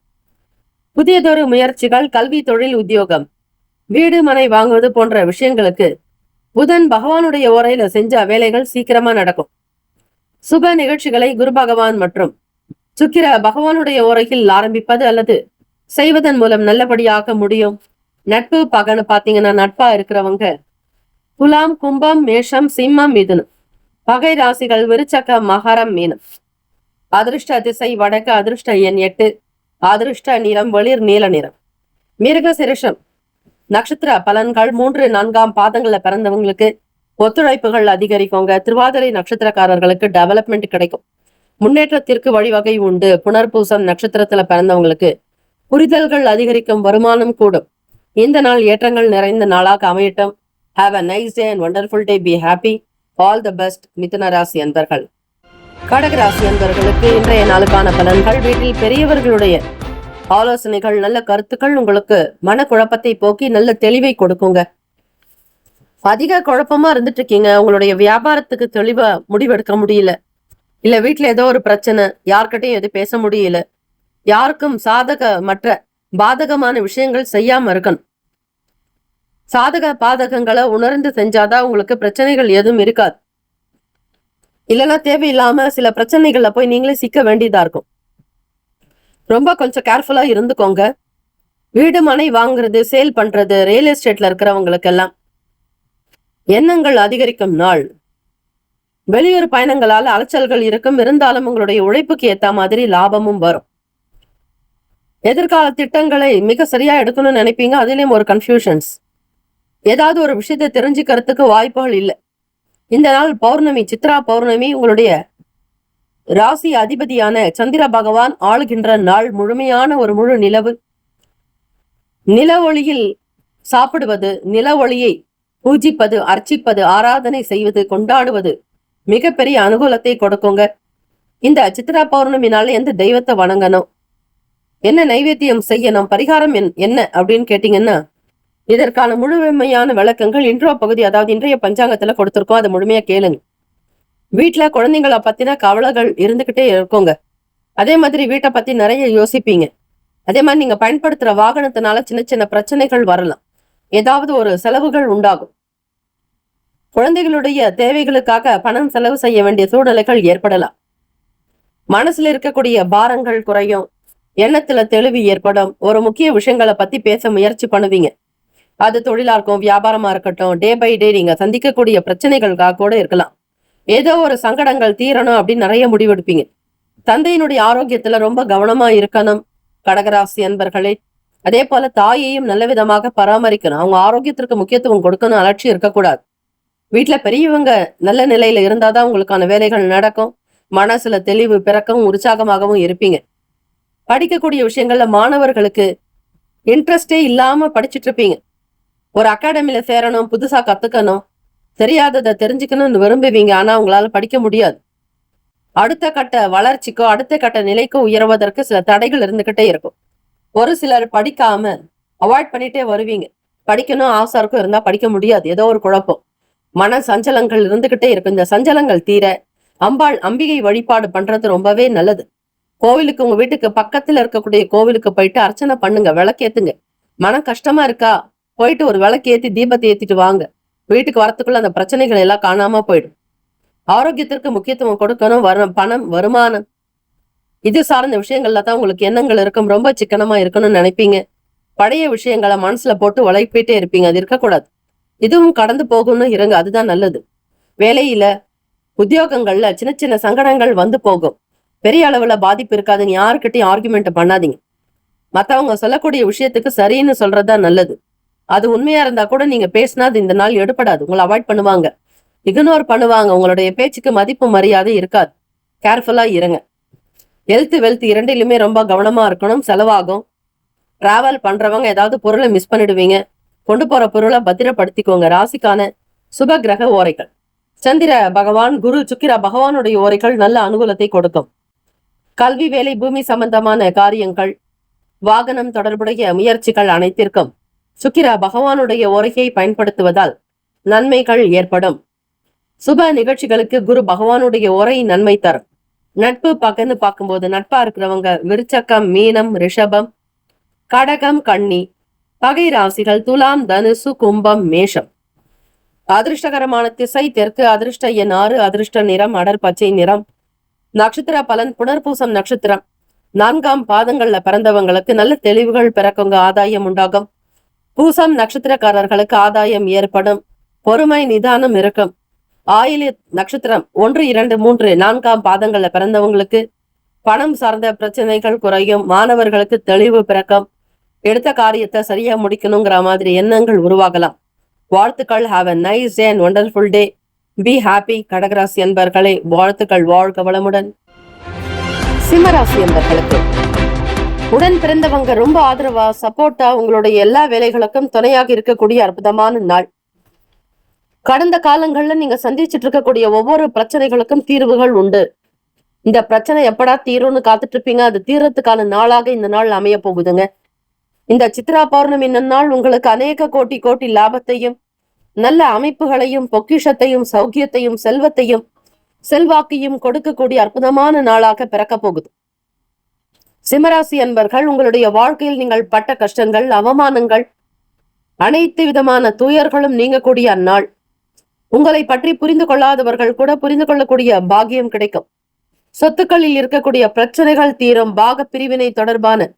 புதியதொரு முயற்சிகள், கல்வி, தொழில், உத்தியோகம், வீடு மனை வாங்குவது போன்ற விஷயங்களுக்கு புதன் பகவானுடைய ஓரையில செஞ்ச வேலைகள் சீக்கிரமா நடக்கும். சுப நிகழ்ச்சிகளை குரு பகவான் மற்றும் சுக்கிர பகவானுடைய ஓரையில் ஆரம்பிப்பது அல்லது செய்வதன் மூலம் நல்லபடியாக முடியும். நட்பு பகன்னு பாத்தீங்கன்னா, நட்பா இருக்கிறவங்க துலாம், கும்பம், மேஷம், சிம்மம், மிதுனம். பகை ராசிகள் விருச்சகம், மகரம், மீனம். அதிர்ஷ்ட திசை வடக்கு, அதிர்ஷ்ட எண் 8, அதிர்ஷ்ட நிறம் வெளிர் நீல நிறம். மிருக சிருஷம் நட்சத்திர பலன்கள்: 3, 4ஆம் பாதங்கள்ல பிறந்தவங்களுக்கு ஒத்துழைப்புகள் அதிகரிக்குங்க. திருவாதிரை நட்சத்திரக்காரர்களுக்கு டெவலப்மெண்ட் கிடைக்கும், முன்னேற்றத்திற்கு வழிவகை உண்டு. புனர்பூசம் நட்சத்திரத்துல பிறந்தவங்களுக்கு புரிதல்கள் அதிகரிக்கும், வருமானம் கூடும். இந்த நாள் ஏற்றங்கள் நிறைந்த நாளாக அமையட்டும். Have a nice day and wonderful day. Be happy. All the best. மிதுன ராசி அன்பர்கள். கடக ராசி அன்பர்களுக்கு இன்றைய நாளுக்கான பலன்கள்: வீட்டில் பெரியவர்களுடைய ஆலோசனைகள், நல்ல கருத்துக்கள் உங்களுக்கு மனக்குழப்பத்தை போக்கி நல்ல தெளிவை கொடுக்குங்க. அதிக குழப்பமா இருந்துட்டு இருக்கீங்க, உங்களுடைய வியாபாரத்துக்கு தெளிவா முடிவெடுக்க முடியல, இல்ல வீட்டுல ஏதோ ஒரு பிரச்சனை, யார்கிட்டையும் எது பேச முடியல, யாருக்கும் மற்ற பாதகமான விஷயங்கள் செய்யாம இருக்கணும். சாதக பாதகங்களை உணர்ந்து செஞ்சாதான் உங்களுக்கு பிரச்சனைகள் எதுவும் இருக்காது. இல்லைன்னா தேவையில்லாம சில பிரச்சனைகள்ல போய் நீங்களே சிக்க வேண்டியதா இருக்கும். ரொம்ப கொஞ்சம் கேர்ஃபுல்லா இருந்துக்கோங்க. வீடு மனை வாங்குறது, சேல் பண்றது, ரியல் எஸ்டேட்ல இருக்கிறவங்களுக்கு எல்லாம் எண்ணங்கள் அதிகரிக்கும் நாள். வெளியூர் பயணங்களால அலைச்சல்கள் இருக்கும், இருந்தாலும் உங்களுடைய உழைப்புக்கு ஏத்த மாதிரி லாபமும் வரும். எதிர்கால திட்டங்களை மிக சரியா எடுக்கணும்னு நினைப்பீங்க, அதுலயும் ஒரு கன்ஃபியூஷன்ஸ், ஏதாவது ஒரு விஷயத்தை தெரிஞ்சுக்கிறதுக்கு வாய்ப்புகள் இல்லை. இந்த நாள் பௌர்ணமி, சித்ரா பௌர்ணமி. உங்களுடைய ராசி அதிபதியான சந்திர பகவான் ஆளுகின்ற நாள். முழுமையான ஒரு முழு நிலவு. நில ஒளியில் சாப்பிடுவது, நில ஒளியை பூஜிப்பது, அர்ச்சிப்பது, ஆராதனை செய்வது, கொண்டாடுவது மிகப்பெரிய அனுகூலத்தை கொடுக்குங்க. இந்த சித்ரா பௌர்ணமி நாள் எந்த தெய்வத்தை வணங்கணும், என்ன நைவேத்தியம் செய்யணும், பரிகாரம் என்ன அப்படின்னு கேட்டீங்கன்னா, இதற்கான முழுமையான விளக்கங்கள் இன்ட்ரோ பகுதி, அதாவது இன்றைய பஞ்சாங்கத்துல கொடுத்திருக்கோம். அதை முழுமையா கேளுங்க. வீட்டுல குழந்தைங்களை பத்தின கவலைகள் இருந்துகிட்டே இருக்குங்க. அதே மாதிரி வீட்டை பத்தி நிறைய யோசிப்பீங்க. அதே மாதிரி நீங்க பயன்படுத்துற வாகனத்தினால சின்ன சின்ன பிரச்சனைகள் வரலாம், ஏதாவது ஒரு செலவுகள் உண்டாகும். குழந்தைகளுடைய தேவைகளுக்காக பணம் செலவு செய்ய வேண்டிய சூழ்நிலைகள் ஏற்படலாம். மனசுல இருக்கக்கூடிய பாரங்கள் குறையும், எண்ணத்துல தெளிவு ஏற்படும். ஒரு முக்கிய விஷயங்களை பத்தி பேச முயற்சி பண்ணுவீங்க. அது தொழிலா இருக்கும், வியாபாரமா இருக்கட்டும், டே பை டே நீங்க சந்திக்கக்கூடிய பிரச்சனைகளுக்காக கூட இருக்கலாம். ஏதோ ஒரு சங்கடங்கள் தீரணும் அப்படின்னு நிறைய முடிவெடுப்பீங்க. தந்தையினுடைய ஆரோக்கியத்துல ரொம்ப கவனமா இருக்கணும் கடகராசி அன்பர்களே. அதே போல தாயையும் நல்ல விதமாக பராமரிக்கணும், அவங்க ஆரோக்கியத்திற்கு முக்கியத்துவம் கொடுக்கணும், அலட்சியம் இருக்கக்கூடாது. வீட்டுல பெரியவங்க நல்ல நிலையில இருந்தாதான் உங்களுக்கான வேலைகள் நடக்கும். மனசுல தெளிவு பிறக்கவும் உற்சாகமாகவும் இருப்பீங்க. படிக்கக்கூடிய விஷயங்கள்ல மாணவர்களுக்கு இன்ட்ரெஸ்டே இல்லாம படிச்சுட்டு இருப்பீங்க. ஒரு அகாடமில சேரணும், புதுசா கத்துக்கணும், தெரியாததை தெரிஞ்சுக்கணும்னு விரும்புவீங்க. ஆனா உங்களால படிக்க முடியாது. அடுத்த கட்ட வளர்ச்சிக்கோ அடுத்த கட்ட நிலைக்கோ உயர்வதற்கு சில தடைகள் இருந்துகிட்டே இருக்கும். ஒரு சிலர் படிக்காம அவாய்ட் பண்ணிட்டே வருவீங்க. படிக்கணும் ஆசை இருக்கும், இருந்தா படிக்க முடியாது. ஏதோ ஒரு குழப்பம், மன சஞ்சலங்கள் இருந்துகிட்டே இருக்கும். இந்த சஞ்சலங்கள் தீர அம்பிகை வழிபாடு பண்றது ரொம்பவே நல்லது. கோவிலுக்கு, உங்க வீட்டுக்கு பக்கத்துல இருக்கக்கூடிய கோவிலுக்கு போயிட்டு அர்ச்சனை பண்ணுங்க, விளக்கேத்துங்க. மன கஷ்டமா இருக்கா, போயிட்டு ஒரு விளக்கேத்தி தீபத்தை ஏத்திட்டு வாங்க. வீட்டுக்கு வரத்துக்குள்ள அந்த பிரச்சனைகள் எல்லாம் காணாம போயிடும். ஆரோக்கியத்திற்கு முக்கியத்துவம் கொடுக்கணும். பணம், வருமானம், இது சார்ந்த விஷயங்கள்ல தான் உங்களுக்கு எண்ணங்கள் இருக்கும். ரொம்ப சிக்கனமா இருக்கணும்னு நினைப்பீங்க. பழைய விஷயங்களை மனசுல போட்டு உழைப்பிட்டே இருப்பீங்க. அது இருக்கக்கூடாது. இதுவும் கடந்து போகும்னு இருங்க, அதுதான் நல்லது. வேலையில உத்தியோகங்கள்ல சின்ன சின்ன சங்கடங்கள் வந்து போகும். பெரிய அளவுல பாதிப்பு இருக்காதுங்க. யாருக்கிட்டையும் ஆர்குமெண்ட் பண்ணாதீங்க. மத்தவங்க சொல்லக்கூடிய விஷயத்துக்கு சரின்னு சொல்றதுதான் நல்லது. அது உண்மையா இருந்தா கூட நீங்க பேசினா அது இந்த நாள் எடுபடாது. உங்களை அவாய்ட் பண்ணுவாங்க, இக்னோர் பண்ணுவாங்க. உங்களுடைய பேச்சுக்கு மதிப்பு மரியாதை இருக்காது. கேர்ஃபுல்லா இருங்க. ஹெல்த் வெல்த் இரண்டிலுமே ரொம்ப கவனமா இருக்கணும். செலவாகும். டிராவல் பண்றவங்க ஏதாவது பொருளை மிஸ் பண்ணிடுவீங்க. கொண்டு போற பொருளை பத்திரப்படுத்திக்கோங்க. ராசிக்கான சுப கிரக ஓரைகள். சந்திர பகவான், குரு, சுக்கிர பகவானுடைய ஓரைகள் நல்ல அனுகூலத்தை கொடுக்கும். கல்வி, வேலை, பூமி சம்பந்தமான காரியங்கள், வாகனம் தொடர்புடைய முயற்சிகள் அனைத்திற்கும் சுக்கிர பகவானுடைய ஓரையை பயன்படுத்துவதால் நன்மைகள் ஏற்படும். சுப நிகழ்ச்சிகளுக்கு குரு பகவானுடைய ஓரை நன்மை தரும். நட்பு பகன்னு பார்க்கும்போது நட்பா இருக்கிறவங்க விருச்சகம், மீனம், ரிஷபம், கடகம், கன்னி. பகை ராசிகள் துலாம், தனுசு, கும்பம், மேஷம். அதிர்ஷ்டகரமான திசை தெற்கு. அதிர்ஷ்ட எண் 6. அதிர்ஷ்ட நிறம் அடர் பச்சை நிறம். நட்சத்திர பலன் புனர்பூசம் நட்சத்திரம் 4ஆம் பாதங்கள்ல பிறந்தவங்களுக்கு நல்ல தெளிவுகள் பிறக்குங்க. ஆதாயம் உண்டாகும். பூசம் நட்சத்திரக்காரர்களுக்கு ஆதாயம் ஏற்படும். பொறுமை நிதானம் இருக்கும். ஆயில்ய நட்சத்திரம் 1, 2, 3, 4ஆம் பாதங்கள்ல பிறந்தவங்களுக்கு பணம் சார்ந்த பிரச்சனைகள் குறையும். மாணவர்களுக்கு தெளிவு பிறக்கும். எடுத்த காரியத்தை சரியா முடிக்கணுங்கிற மாதிரி எண்ணங்கள் உருவாகலாம். வாழ்த்துக்கள். Have a nice day and wonderful day. Be happy. கடகராசி என்பர்களே வாழ்த்துக்கள். வாழ்க வளமுடன். சிம்மராசி என்பர்களுக்கு உடன் பிறந்தவங்க ரொம்ப ஆதரவா சப்போர்ட்டா உங்களுடைய எல்லா வேலைகளுக்கும் துணையாக இருக்கக்கூடிய அற்புதமான நாள். கடந்த காலங்கள்ல நீங்க சந்திச்சுட்டு இருக்கக்கூடிய ஒவ்வொரு பிரச்சனைகளுக்கும் தீர்வுகள் உண்டு. இந்த பிரச்சனை எப்படா தீரும்னு காத்துட்டு இருப்பீங்க. அது தீர்றதுக்கான நாளாக இந்த நாள் அமைய போகுதுங்க. இந்த சித்ரா பௌர்ணமி நன்னாள் உங்களுக்கு அநேக கோடி கோடி லாபத்தையும் நல்ல அமைப்புகளையும் பொக்கிஷத்தையும் சௌக்கியத்தையும் செல்வத்தையும் செல்வாக்கையும் கொடுக்கக்கூடிய அற்புதமான நாளாக பிறக்க போகுது. சிம்மராசி அன்பர்கள், உங்களுடைய வாழ்க்கையில் நீங்கள் பட்ட கஷ்டங்கள், அவமானங்கள், அனைத்து விதமான துயர்களும் நீங்கக்கூடிய அந்நாள். உங்களை பற்றி புரிந்து கொள்ளாதவர்கள் கூட புரிந்து கொள்ளக்கூடிய பாக்கியம் கிடைக்கும். சொத்துக்களில் இருக்கக்கூடிய பிரச்சனைகள் தீரும். பாக பிரிவினை தொடர்பான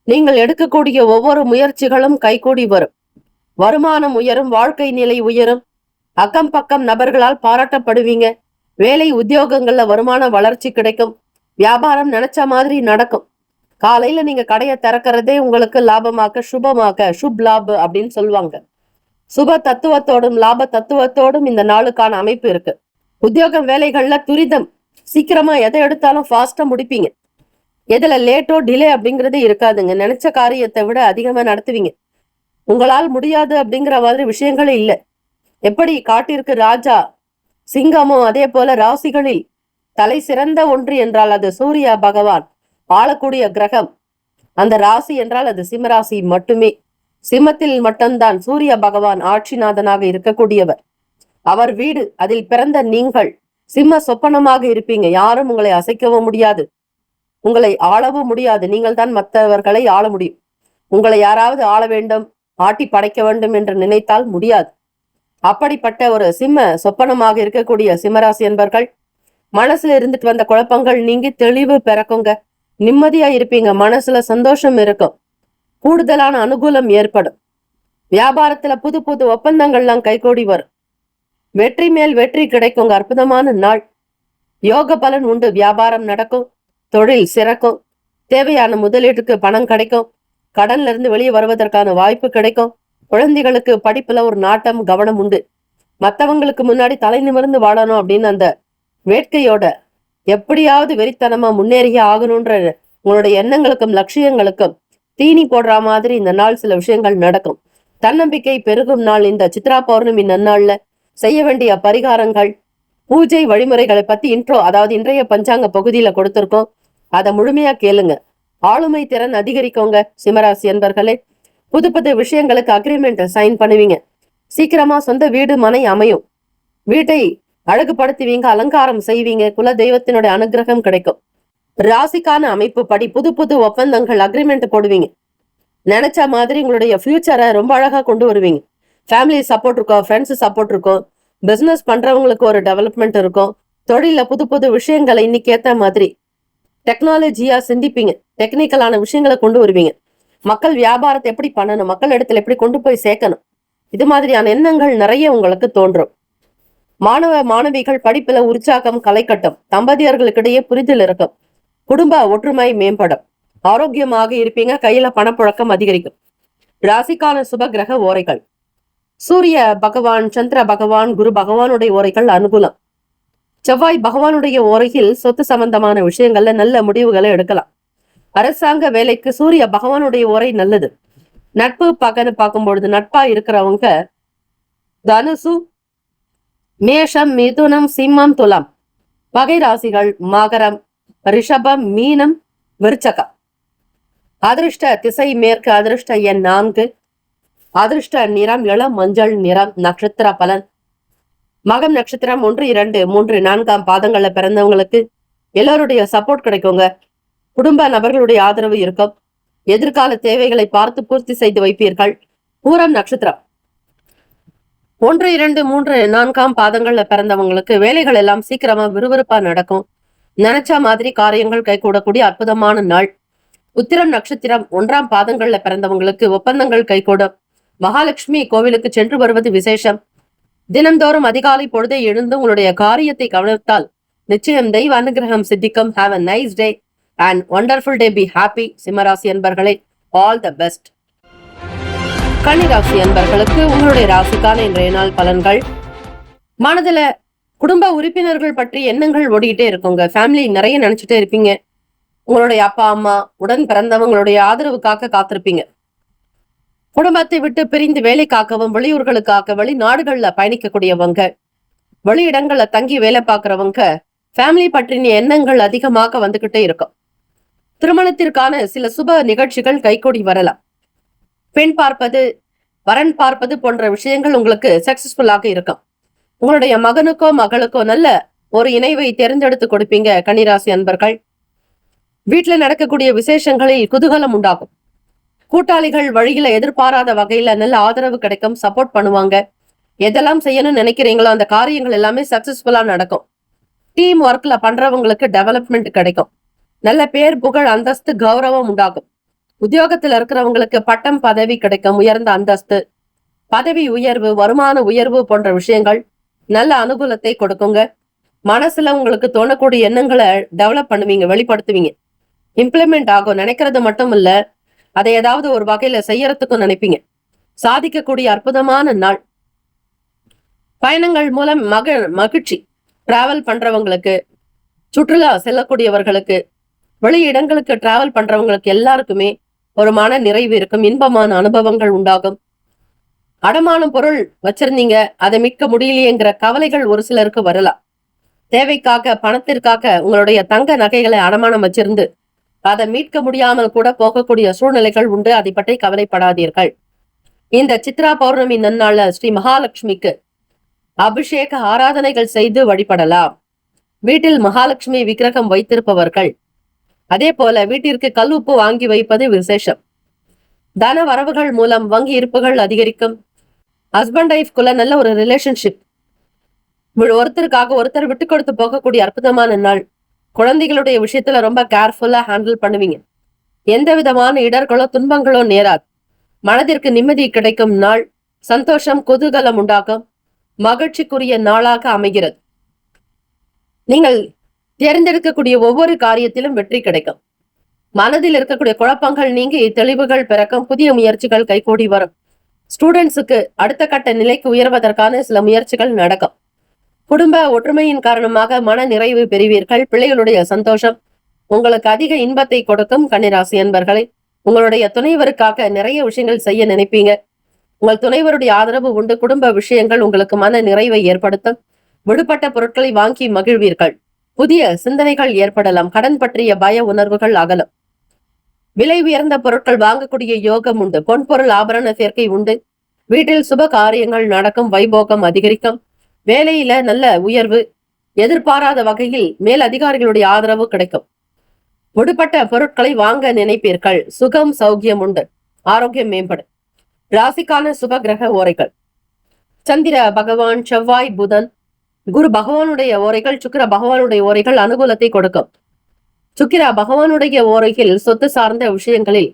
நீங்கள் எடுக்கக்கூடிய ஒவ்வொரு முயற்சிகளும் கைகூடி வரும். வருமானம் உயரும். வாழ்க்கை நிலை உயரும். அக்கம் பக்கம் நபர்களால் பாராட்டப்படுவீங்க. வேலை உத்தியோகங்கள்ல வருமான வளர்ச்சி கிடைக்கும். வியாபாரம் நினைச்ச மாதிரி நடக்கும். காலையில நீங்க கடையை திறக்கிறதே உங்களுக்கு லாபமாக, சுபமாக, சுப் லாபு அப்படின்னு சொல்லுவாங்க. சுப தத்துவத்தோடும் லாப தத்துவத்தோடும் இந்த நாளுக்கான அமைப்பு இருக்கு. உத்தியோகம் வேலைகள்ல துரிதம். சீக்கிரமா எதை எடுத்தாலும் ஃபாஸ்டா முடிப்பீங்க. எதுல லேட்டோ டிலே அப்படிங்கறது இருக்காதுங்க. நினைச்ச காரியத்தை விட அதிகமா நடத்துவீங்க. உங்களால் முடியாது அப்படிங்கிற மாதிரி விஷயங்களே இல்லை. எப்படி காட்டிற்கு ராஜா சிங்கமோ அதே போல ராசிகளில் தலை சிறந்த ஒன்று என்றால் அது சூரிய பகவான் ஆளக்கூடிய கிரகம். அந்த ராசி என்றால் அது சிம்மராசி மட்டுமே. சிம்மத்தில் மட்டும்தான் சூரிய பகவான் ஆட்சிநாதனாக இருக்கக்கூடியவர். அவர் வீடு. அதில் பிறந்த நீங்கள் சிம்ம சொப்பனமாக இருப்பீங்க. யாரும் உங்களை அசைக்கவும் முடியாது, உங்களை ஆளவும் முடியாது. நீங்கள் தான் மற்றவர்களை ஆள முடியும். உங்களை யாராவது ஆள வேண்டும், ஆட்டி படைக்க வேண்டும் என்று நினைத்தால் முடியாது. அப்படிப்பட்ட ஒரு சிம்ம சொப்பனமாக இருக்கக்கூடிய சிம்மராசி என்பர்கள் மனசுல இருந்துட்டு வந்த குழப்பங்கள் நீங்கி தெளிவு பிறக்குங்க. நிம்மதியா இருப்பீங்க. மனசுல சந்தோஷம் இருக்கும். கூடுதலான அனுகூலம் ஏற்படும். வியாபாரத்துல புது புது ஒப்பந்தங்கள்லாம் கைகூடி வரும். வெற்றி மேல் வெற்றி கிடைக்குங்க. அற்புதமான நாள். யோக பலன் உண்டு. வியாபாரம் நடக்கும். தொழில் சிறக்கும். தேவையான முதலீட்டுக்கு பணம் கிடைக்கும். கடன்ல இருந்து வெளியே வருவதற்கான வாய்ப்பு கிடைக்கும். குழந்தைகளுக்கு படிப்புல ஒரு நாட்டம், கவனம் உண்டு. மற்றவங்களுக்கு முன்னாடி தலை நிமிர்ந்து வாழணும் அப்படின்னு அந்த வேட்கையோட எப்படியாவது வெறித்தனமா முன்னேறிய ஆகணும்ன்ற உங்களுடைய எண்ணங்களுக்கும் லட்சியங்களுக்கும் தீனி போடுற மாதிரி இந்த நாள் சில விஷயங்கள் நடக்கும். தன்னம்பிக்கை பெருகும் நாள். இந்த சித்ரா பௌர்ணமி நன்னாள்ல செய்ய வேண்டிய பரிகாரங்கள், பூஜை வழிமுறைகளை பத்தி அதாவது இன்றைய பஞ்சாங்க பகுதியில கொடுத்திருக்கோம். அதை முழுமையா கேளுங்க. ஆளுமை திறன் அதிகரிக்கோங்க. சிம்மராசி என்பர்களே, புது புது விஷயங்களுக்கு அக்ரிமெண்ட் சைன் பண்ணுவீங்க. சீக்கிரமா சொந்த வீடு மனை அமையும். வீட்டை அழகுபடுத்துவீங்க, அலங்காரம் செய்வீங்க. குல தெய்வத்தினுடைய அனுகிரகம் கிடைக்கும். ராசிக்கான அமைப்பு படி புது புது ஒப்பந்தங்கள் அக்ரிமெண்ட் போடுவீங்க. நினைச்ச மாதிரி உங்களுடைய ஃபியூச்சரை ரொம்ப அழகா கொண்டு வருவீங்க. ஃபேமிலி சப்போர்ட் இருக்கும், ஃப்ரெண்ட்ஸ் சப்போர்ட் இருக்கும். பிசினஸ் பண்றவங்களுக்கு ஒரு டெவலப்மெண்ட் இருக்கும். தொழில புது புது விஷயங்களை இன்னைக்கு ஏத்த மாதிரி டெக்னாலஜியா சிந்திப்பீங்க. டெக்னிக்கலான விஷயங்களை கொண்டு வருவீங்க. மக்கள் வியாபாரத்தை எப்படி பண்ணணும், மக்கள் இடத்துல எப்படி கொண்டு போய் சேர்க்கணும், இது மாதிரியான எண்ணங்கள் நிறைய உங்களுக்கு தோன்றும். மாணவ மாணவிகள் படிப்புல உற்சாகம் கலைக்கட்டும். தம்பதியர்களுக்கிடையே புரிதல் இருக்கும். குடும்ப ஒற்றுமை மேம்படும். ஆரோக்கியமாக இருப்பீங்க. கையில பணப்புழக்கம் அதிகரிக்கும். ராசிக்கான சுப கிரக ஓரைகள். சூரிய பகவான், சந்திர பகவான், குரு பகவானுடைய ஓரைகள் அனுகூலம். செவ்வாய் பகவானுடைய ஓரையில் சொத்து சம்பந்தமான விஷயங்கள்ல நல்ல முடிவுகளை எடுக்கலாம். அரசாங்க வேலைக்கு சூரிய பகவானுடைய ஓரை நல்லது. நட்பு பகன்னு பார்க்கும்பொழுது நட்பா இருக்கிறவங்க தனுசு, மேஷம், மிதுனம், சிம்மம், துலாம். பகை ராசிகள் மகரம், ரிஷபம், மீனம், விருச்சகம். அதிர்ஷ்ட திசை மேற்கு. அதிர்ஷ்ட எண் 4. அதிர்ஷ்ட நிறம் இளம் மஞ்சள் நிறம். நட்சத்திர பலன். மகம் நட்சத்திரம் 1, 2, 3, 4ஆம் பாதங்கள்ல பிறந்தவங்களுக்கு எல்லோருடைய சப்போர்ட் கிடைக்குங்க. குடும்ப நபர்களுடைய ஆதரவு இருக்கும். எதிர்கால தேவைகளை பார்த்து பூர்த்தி செய்து வைப்பீர்கள். பூரம் நட்சத்திரம் 1, 2, 3, 4ஆம் பாதங்கள்ல பிறந்தவங்களுக்கு வேலைகள் எல்லாம் சீக்கிரமா விறுவிறுப்பா நடக்கும். நினைச்ச மாதிரி காரியங்கள் கைகூடக்கூடிய அற்புதமான நாள். உத்திரம் நட்சத்திரம் 1ஆம் பாதங்கள்ல பிறந்தவங்களுக்கு ஒப்பந்தங்கள் கைகூடும். மகாலட்சுமி கோவிலுக்கு சென்று வருவது விசேஷம். தினந்தோறும் அதிகாலை பொழுதை எழுந்து உங்களுடைய காரியத்தை கவனித்தால் நிச்சயம் தெய்வ அனுகிரகம் சித்திக்கும். Have a nice day and wonderful day. Be happy. சிம்மராசி அன்பர்களே, ஆல் த பெஸ்ட். கன்னிராசி அன்பர்களுக்கு உங்களுடைய ராசிக்கான இன்றைய நாள் பலன்கள். மனதுல குடும்ப உறுப்பினர்கள் பற்றி எண்ணங்கள் ஓடிக்கிட்டே இருக்குங்க. ஃபேமிலி நிறைய நினைச்சிட்டே இருப்பீங்க. உங்களுடைய அப்பா அம்மா, உடன் பிறந்தவங்களுடைய ஆதரவுக்காக காத்திருப்பீங்க. குடும்பத்தை விட்டு பிரிந்து வேலைக்காகவும், வெளியூர்களுக்காக, வெளிநாடுகள்ல பயணிக்கக்கூடியவங்க, வெளியிடங்கள்ல தங்கி வேலை பார்க்கிறவங்க, ஃபேமிலி பற்றின எண்ணங்கள் அதிகமாக வந்துகிட்டே இருக்கும். திருமணத்திற்கான சில சுப நிகழ்ச்சிகள் கைகூடி வரலாம். பெண் பார்ப்பது, வரன் பார்ப்பது போன்ற விஷயங்கள் உங்களுக்கு சக்சஸ்ஃபுல்லாக இருக்கும். உங்களுடைய மகனுக்கோ மகளுக்கோ நல்ல ஒரு இணைவை தேர்ந்தெடுத்து கொடுப்பீங்க. கன்னிராசி அன்பர்கள், வீட்டுல நடக்கக்கூடிய விசேஷங்களில் குதூகலம் உண்டாகும். கூட்டாளிகள் வழியில எதிர்பாராத வகையில நல்ல ஆதரவு கிடைக்கும். சப்போர்ட் பண்ணுவாங்க. எதெல்லாம் செய்யணும்னு நினைக்கிறீங்களோ அந்த காரியங்கள் எல்லாமே சக்சஸ்ஃபுல்லா நடக்கும். டீம் ஒர்க்ல பண்றவங்களுக்கு டெவலப்மெண்ட் கிடைக்கும். நல்ல பேர், புகழ், அந்தஸ்து, கௌரவம் உண்டாகும். உத்தியோகத்துல இருக்கிறவங்களுக்கு பட்டம், பதவி கிடைக்கும். உயர்ந்த அந்தஸ்து, பதவி உயர்வு, வருமான உயர்வு போன்ற விஷயங்கள் நல்ல அனுகூலத்தை கொடுக்குங்க. மனசுல உங்களுக்கு தோணக்கூடிய எண்ணங்களை டெவலப் பண்ணுவீங்க, வெளிப்படுத்துவீங்க. இம்ப்ளிமெண்ட் ஆகும். நினைக்கிறது மட்டும் இல்ல, அதை ஏதாவது ஒரு வகையில செய்யறதுக்கும் நினைப்பீங்க. சாதிக்கக்கூடிய அற்புதமான நாள். பயணங்கள் மூலம் மகிழ்ச்சி. டிராவல் பண்றவங்களுக்கு, சுற்றுலா செல்லக்கூடியவர்களுக்கு, வெளி இடங்களுக்கு டிராவல் பண்றவங்களுக்கு எல்லாருக்குமே ஒரு மன நிறைவு இருக்கும். இன்பமான அனுபவங்கள் உண்டாகும். அடமானம் பொருள் வச்சிருந்தீங்க, அதை மீட்க முடியலையேங்கிற கவலைகள் ஒரு சிலருக்கு வரலாம். தேவைக்காக, பணத்திற்காக உங்களுடைய தங்க நகைகளை அடமானம் வச்சிருந்து அதை மீட்க முடியாமல் கூட போகக்கூடிய சூழ்நிலைகள் உண்டு. அதை பற்றி கவலைப்படாதீர்கள். இந்த சித்ரா பௌர்ணமி நன்னாள்ல ஸ்ரீ மகாலட்சுமிக்கு அபிஷேக ஆராதனைகள் செய்து வழிபடலாம். வீட்டில் மகாலட்சுமி விக்கிரகம் வைத்திருப்பவர்கள், அதே போல வீட்டிற்கு கல் உப்பு வாங்கி வைப்பது விசேஷம். தன வரவுகள் மூலம் வங்கி இருப்புகள் அதிகரிக்கும். ஹஸ்பண்ட் ஒய்ஃப்குள்ள நல்ல ஒரு ரிலேஷன்ஷிப். ஒருத்தருக்காக ஒருத்தர் விட்டு கொடுத்து போகக்கூடிய அற்புதமான நாள். குழந்தைகளுடைய விஷயத்துல ரொம்ப கேர்ஃபுல்லா ஹேண்டில் பண்ணுவீங்க. எந்த விதமான இடர்களோ துன்பங்களோ நேராது. மனதிற்கு நிம்மதி கிடைக்கும் நாள். சந்தோஷம், குதூகலம் உண்டாகும். மகிழ்ச்சிக்குரிய நாளாக அமைகிறது. நீங்கள் தேர்ந்தெடுக்கக்கூடிய ஒவ்வொரு காரியத்திலும் வெற்றி கிடைக்கும். மனதில் இருக்கக்கூடிய குழப்பங்கள் நீங்கி தெளிவுகள் பிறக்கும். புதிய முயற்சிகள் கைகூடி வரும். ஸ்டூடெண்ட்ஸுக்கு அடுத்த கட்ட நிலைக்கு உயர்வதற்கான சில முயற்சிகள் நடக்கும். குடும்ப ஒற்றுமையின் காரணமாக மன நிறைவு பெறுவீர்கள். பிள்ளைகளுடைய சந்தோஷம் உங்களுக்கு அதிக இன்பத்தை கொடுக்கும். கன்னிராசி அன்பர்களை, உங்களுடைய துணைவருக்காக நிறைய விஷயங்கள் செய்ய நினைப்பீங்க. உங்கள் துணைவருடைய ஆதரவு உண்டு. குடும்ப விஷயங்கள் உங்களுக்கு மன நிறைவை ஏற்படுத்தும். விடுபட்ட பொருட்களை வாங்கி மகிழ்வீர்கள். புதிய சிந்தனைகள் ஏற்படலாம். கடன் பற்றிய பய உணர்வுகள் அகலும். விலை உயர்ந்த பொருட்கள் வாங்கக்கூடிய யோகம் உண்டு. பொன்பொருள் ஆபரண சேர்க்கை உண்டு. வீட்டில் சுப காரியங்கள் நடக்கும். வைபோகம் அதிகரிக்கும். வேலையில நல்ல உயர்வு. எதிர்பாராத வகையில் மேல் அதிகாரிகளுடைய ஆதரவு கிடைக்கும். விடுபட்ட பொருட்களை வாங்க நினைப்பீர்கள். சுகம், சௌக்கியம் உண்டு. ஆரோக்கியம் மேம்படும். ராசிக்கான சுப கிரக ஓரைகள். சந்திர பகவான், செவ்வாய், புதன், குரு பகவானுடைய ஓரைகள், சுக்கிர பகவானுடைய ஓரைகள் அனுகூலத்தை கொடுக்கும். சுக்கிர பகவானுடைய ஓரையில் சொத்து சார்ந்த விஷயங்களில்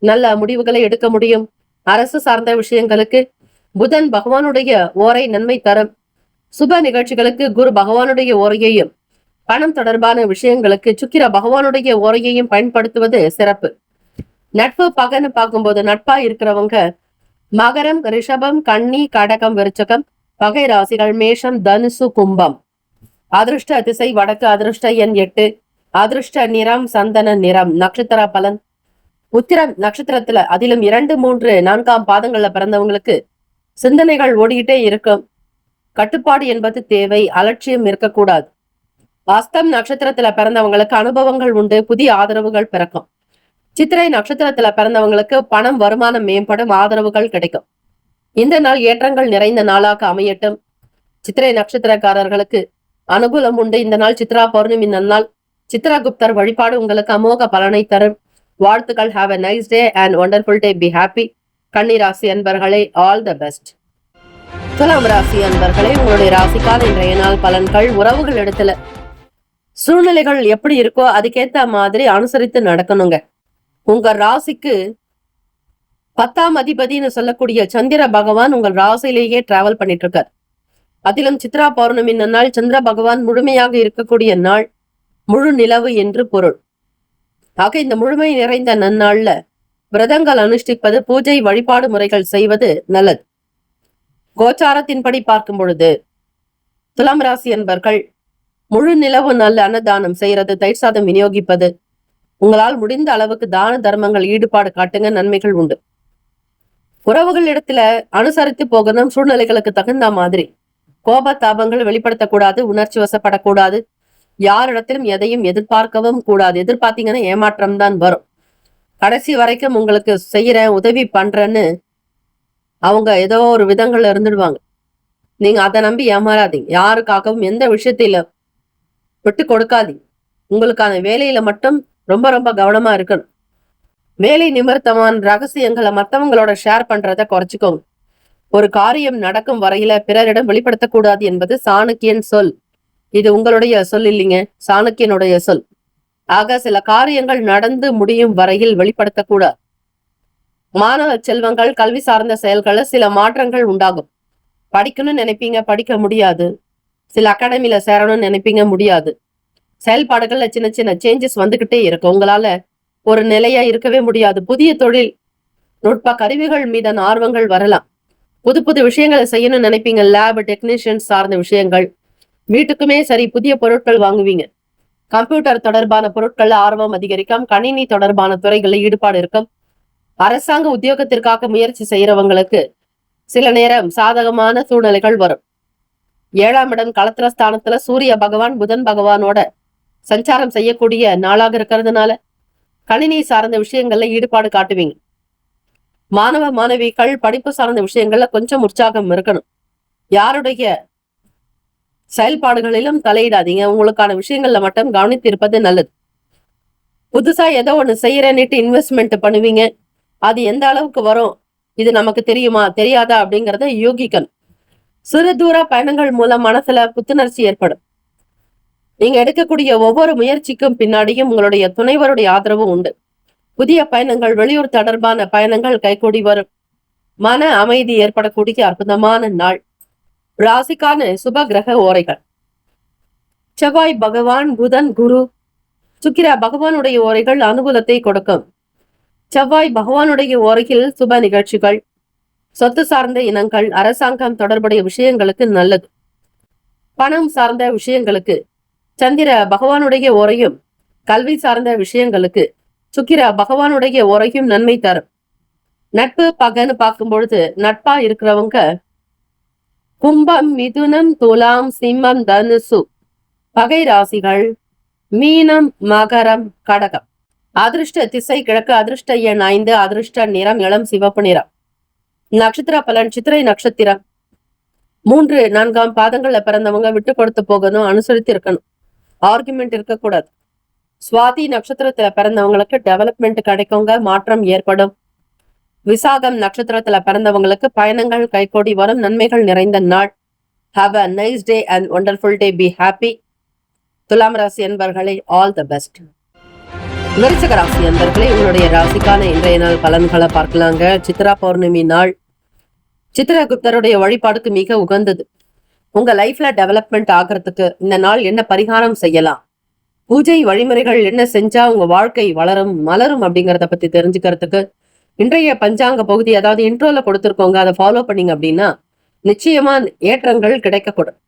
நல்ல முடிவுகளை எடுக்க முடியும். அரசு சார்ந்த விஷயங்களுக்கு புதன் பகவானுடைய ஓரை நன்மை தரும். சுப நிகழ்ச்சிகளுக்கு குரு பகவானுடைய ஓரையையும், பணம் தொடர்பான விஷயங்களுக்கு சுக்கிர பகவானுடைய ஓரையையும் பயன்படுத்துவது சிறப்பு. நட்பு பகன்னு பார்க்கும்போது நட்பா இருக்கிறவங்க மகரம், ரிஷபம், கன்னி, கடகம், விருச்சகம். பகை ராசிகள் மேஷம், தனுசு, கும்பம். அதிர்ஷ்ட திசை வடக்கு. அதிர்ஷ்ட எண் 8. அதிர்ஷ்ட நிறம் சந்தன நிறம். நட்சத்திர பலன். உத்திரம் நட்சத்திரத்துல அதிலும் 2, 3, 4ஆம் பாதங்கள்ல பிறந்தவங்களுக்கு சிந்தனைகள் ஓடிக்கிட்டே இருக்கும். கட்டுப்பாடு என்பது தேவை. அலட்சியம் இருக்கக்கூடாது. அஸ்தம் நட்சத்திரத்துல பிறந்தவங்களுக்கு அனுபவங்கள் உண்டு. புதிய ஆதரவுகள் பிறக்கும். சித்திரை நட்சத்திரத்துல பிறந்தவங்களுக்கு பணம், வருமானம் மேம்படும். ஆதரவுகள் கிடைக்கும். இந்த நாள் ஏற்றங்கள் நிறைந்த நாளாக அமையட்டும். சித்திரை நட்சத்திரக்காரர்களுக்கு அனுகூலம் உண்டு. இந்த நாள் சித்ரா பௌர்ணமி நன்னாள். சித்ராகுப்தர் வழிபாடு உங்களுக்கு அமோக பலனை தரும். வாழ்த்துக்கள். Have a nice day and wonderful day. Be happy. கன்னி ராசி அன்பர்களே, ஆல் த பெஸ்ட். துலாம் ராசி அன்பர்களே, உங்களுடைய ராசிக்கான இன்றைய நாள் பலன்கள். உறவுகள் இடத்துல சூழ்நிலைகள் எப்படி இருக்கோ அதுக்கேத்த மாதிரி அனுசரித்து நடக்கணுங்க. உங்க ராசிக்கு 10ஆம் அதிபதினு சொல்லக்கூடிய சந்திர பகவான் உங்கள் ராசியிலேயே டிராவல் பண்ணிட்டு இருக்கார். அதிலும் சித்ரா பௌர்ணமி நன்னாள். சந்திர பகவான் முழுமையாக இருக்கக்கூடிய நாள். முழு நிலவு என்று பொருள். ஆக இந்த முழுமை நிறைந்த நன்னாள்ல விரதங்கள் அனுஷ்டிப்பது, பூஜை வழிபாடு முறைகள் செய்வது நல்லது. கோச்சாரத்தின்படி பார்க்கும் பொழுது துலாம் ராசி என்பர்கள் முழு நிலவு நல்ல அன்னதானம் செய்யறது, தயிர் சாதம் விநியோகிப்பது, உங்களால் முடிந்த அளவுக்கு தான தர்மங்கள் ஈடுபாடு காட்டுங்க. நன்மைகள் உண்டு. உறவுகள் இடத்துல அனுசரித்து போகணும். சூழ்நிலைகளுக்கு தகுந்த மாதிரி கோப தாபங்கள் வெளிப்படுத்தக்கூடாது. உணர்ச்சி வசப்படக்கூடாது. யாரிடத்திலும் எதையும் எதிர்பார்க்கவும் கூடாது. எதிர்பார்த்தீங்கன்னா ஏமாற்றம் தான் வரும். கடைசி வரைக்கும் உங்களுக்கு செய்யறேன், உதவி பண்றேன்னு அவங்க ஏதோ ஒரு விதங்கள்ல இருந்துடுவாங்க. நீங்க அதை நம்பி ஏமாறாதீங்க. யாருக்காகவும் எந்த விஷயத்தில விட்டு கொடுக்காதீங்க. உங்களுக்கான வேலையில மட்டும் ரொம்ப ரொம்ப கவனமா இருக்கணும். வேலை நிமித்தமான ரகசியங்களை மற்றவங்களோட ஷேர் பண்றத குறைச்சிக்கோங்க. ஒரு காரியம் நடக்கும் வரையில பிறரிடம் வெளிப்படுத்தக்கூடாது என்பது சாணக்கியன் சொல். இது உங்களுடைய சொல் இல்லைங்க, சாணக்கியனுடைய சொல். ஆக சில காரியங்கள் நடந்து முடியும் வரையில் வெளிப்படுத்தக்கூடாது. மாணவ செல்வங்கள், கல்வி சார்ந்த செயல்களை சில மாற்றங்கள் உண்டாகும். படிக்கணும்னு நினைப்பீங்க, படிக்க முடியாது. சில அகாடமில சேரணும்னு நினைப்பீங்க, முடியாது. செயல்பாடுகள்ல சின்ன சின்ன சேஞ்சஸ் வந்துகிட்டே இருக்கு. உங்களால ஒரு நிலையா இருக்கவே முடியாது. புதிய தொழில் நுட்ப கருவிகள் மீதான ஆர்வங்கள் வரலாம். புது புது விஷயங்களை செய்யணும்னு நினைப்பீங்க. லேப் டெக்னீஷியன்ஸ் சார்ந்த விஷயங்கள், வீட்டுக்குமே சரி புதிய பொருட்கள் வாங்குவீங்க. கம்ப்யூட்டர் தொடர்பான பொருட்கள் ஆர்வம் அதிகரிக்கும். கணினி தொடர்பான துறைகளில் ஈடுபாடு இருக்கும். அரசாங்க உத்தியோகத்திற்காக முயற்சி செய்யறவங்களுக்கு சில நேரம் சாதகமான சூழ்நிலைகள் வரும். 7ஆம் இடம் களத்திரஸ்தானத்துல சூரிய பகவான் புதன் பகவானோட சஞ்சாரம் செய்யக்கூடிய நாளாக இருக்கிறதுனால கணினி சார்ந்த விஷயங்கள்ல ஈடுபாடு காட்டுவீங்க. மாணவ மாணவிகள் படிப்பு சார்ந்த விஷயங்கள்ல கொஞ்சம் உற்சாகம் இருக்கணும். யாருடைய செயல்பாடுகளிலும் தலையிடாதீங்க. உங்களுக்கான விஷயங்கள்ல மட்டும் கவனித்து இருப்பது நல்லது. புதுசா ஏதோ ஒண்ணு செய்யறேன்னுட்டு இன்வெஸ்ட்மெண்ட் பண்ணுவீங்க. அது எந்த அளவுக்கு வரும், இது நமக்கு தெரியுமா தெரியாதா அப்படிங்கறத யூகிக்கணும். சிறு தூர பயணங்கள் மூலம் மனசுல புத்துணர்ச்சி ஏற்படும். நீங்க எடுக்கக்கூடிய ஒவ்வொரு முயற்சிக்கும் பின்னாடியும் உங்களுடைய துணைவருடைய ஆதரவு உண்டு. புதிய பயணங்கள், வெளியூர் தொடர்பான பயணங்கள் கைகூடி வரும். மன அமைதி ஏற்படக்கூடிய அற்புதமான நாள். ராசிக்கான சுப கிரக ஓரைகள். செவ்வாய் பகவான், புதன், குரு, சுக்கிர பகவானுடைய ஓரைகள் அனுகூலத்தை கொடுக்கும். செவ்வாய் பகவானுடைய ஓரையில் சுப நிகழ்ச்சிகள், சொத்து சார்ந்த இனங்கள், அரசாங்கம் தொடர்புடைய விஷயங்களுக்கு நல்லது. பணம் சார்ந்த விஷயங்களுக்கு சந்திர பகவானுடைய ஓரையும், கல்வி சார்ந்த விஷயங்களுக்கு சுக்கிர பகவானுடைய ஓரையும் நன்மை தரும். நட்பு பகன்னு பார்க்கும் பொழுது நட்பா இருக்கிறவங்க கும்பம், மிதுனம், துலாம், சிம்மம், தனுசு. பகை ராசிகள் மீனம், மகரம், கடகம். அதிர்ஷ்ட திசை கிழக்கு. அதிர்ஷ்ட எண் 5. அதிர்ஷ்ட நிறம் இளம் சிவப்பு நிறம். நட்சத்திர பலன். சித்திரை நட்சத்திரம் 3, 4ஆம் பாதங்கள்ல பிறந்தவங்க விட்டு கொடுத்து போகணும், அனுசரித்து இருக்கணும். ஆர்குமெண்ட் இருக்கக்கூடாது. சுவாதி நட்சத்திரத்துல பிறந்தவங்களுக்கு டெவலப்மெண்ட் கிடைக்குங்க, மாற்றம் ஏற்படும். விசாகம் நட்சத்திரத்துல பிறந்தவங்களுக்கு பயணங்கள் கைகூடி வரும், நன்மைகள் நிறைந்த நாள். Have a nice day and wonderful day. Be happy. துலாம் ராசி என்பர்களே, ஆல் த பெஸ்ட். விருச்சிக ராசி அன்பர்களே, உங்களுடைய ராசிக்கான இன்றைய நாள் பலன்களை பார்க்கலாங்க. சித்ரா பௌர்ணமி நாள் சித்திரகுப்தருடைய வழிபாடுக்கு மிக உகந்தது. உங்க லைஃப்ல டெவலப்மெண்ட் ஆகிறதுக்கு இந்த நாள் என்ன பரிகாரம் செய்யலாம், பூஜை வழிமுறைகள் என்ன செஞ்சா உங்க வாழ்க்கை வளரும் மலரும் அப்படிங்கறத பத்தி தெரிஞ்சுக்கிறதுக்கு இன்றைய பஞ்சாங்க பகுதி, அதாவது இன்ட்ரோல கொடுத்துருக்கோங்க. அதை ஃபாலோ பண்ணீங்க அப்படின்னா நிச்சயமா ஏற்றங்கள் கிடைக்கக்கூடும்.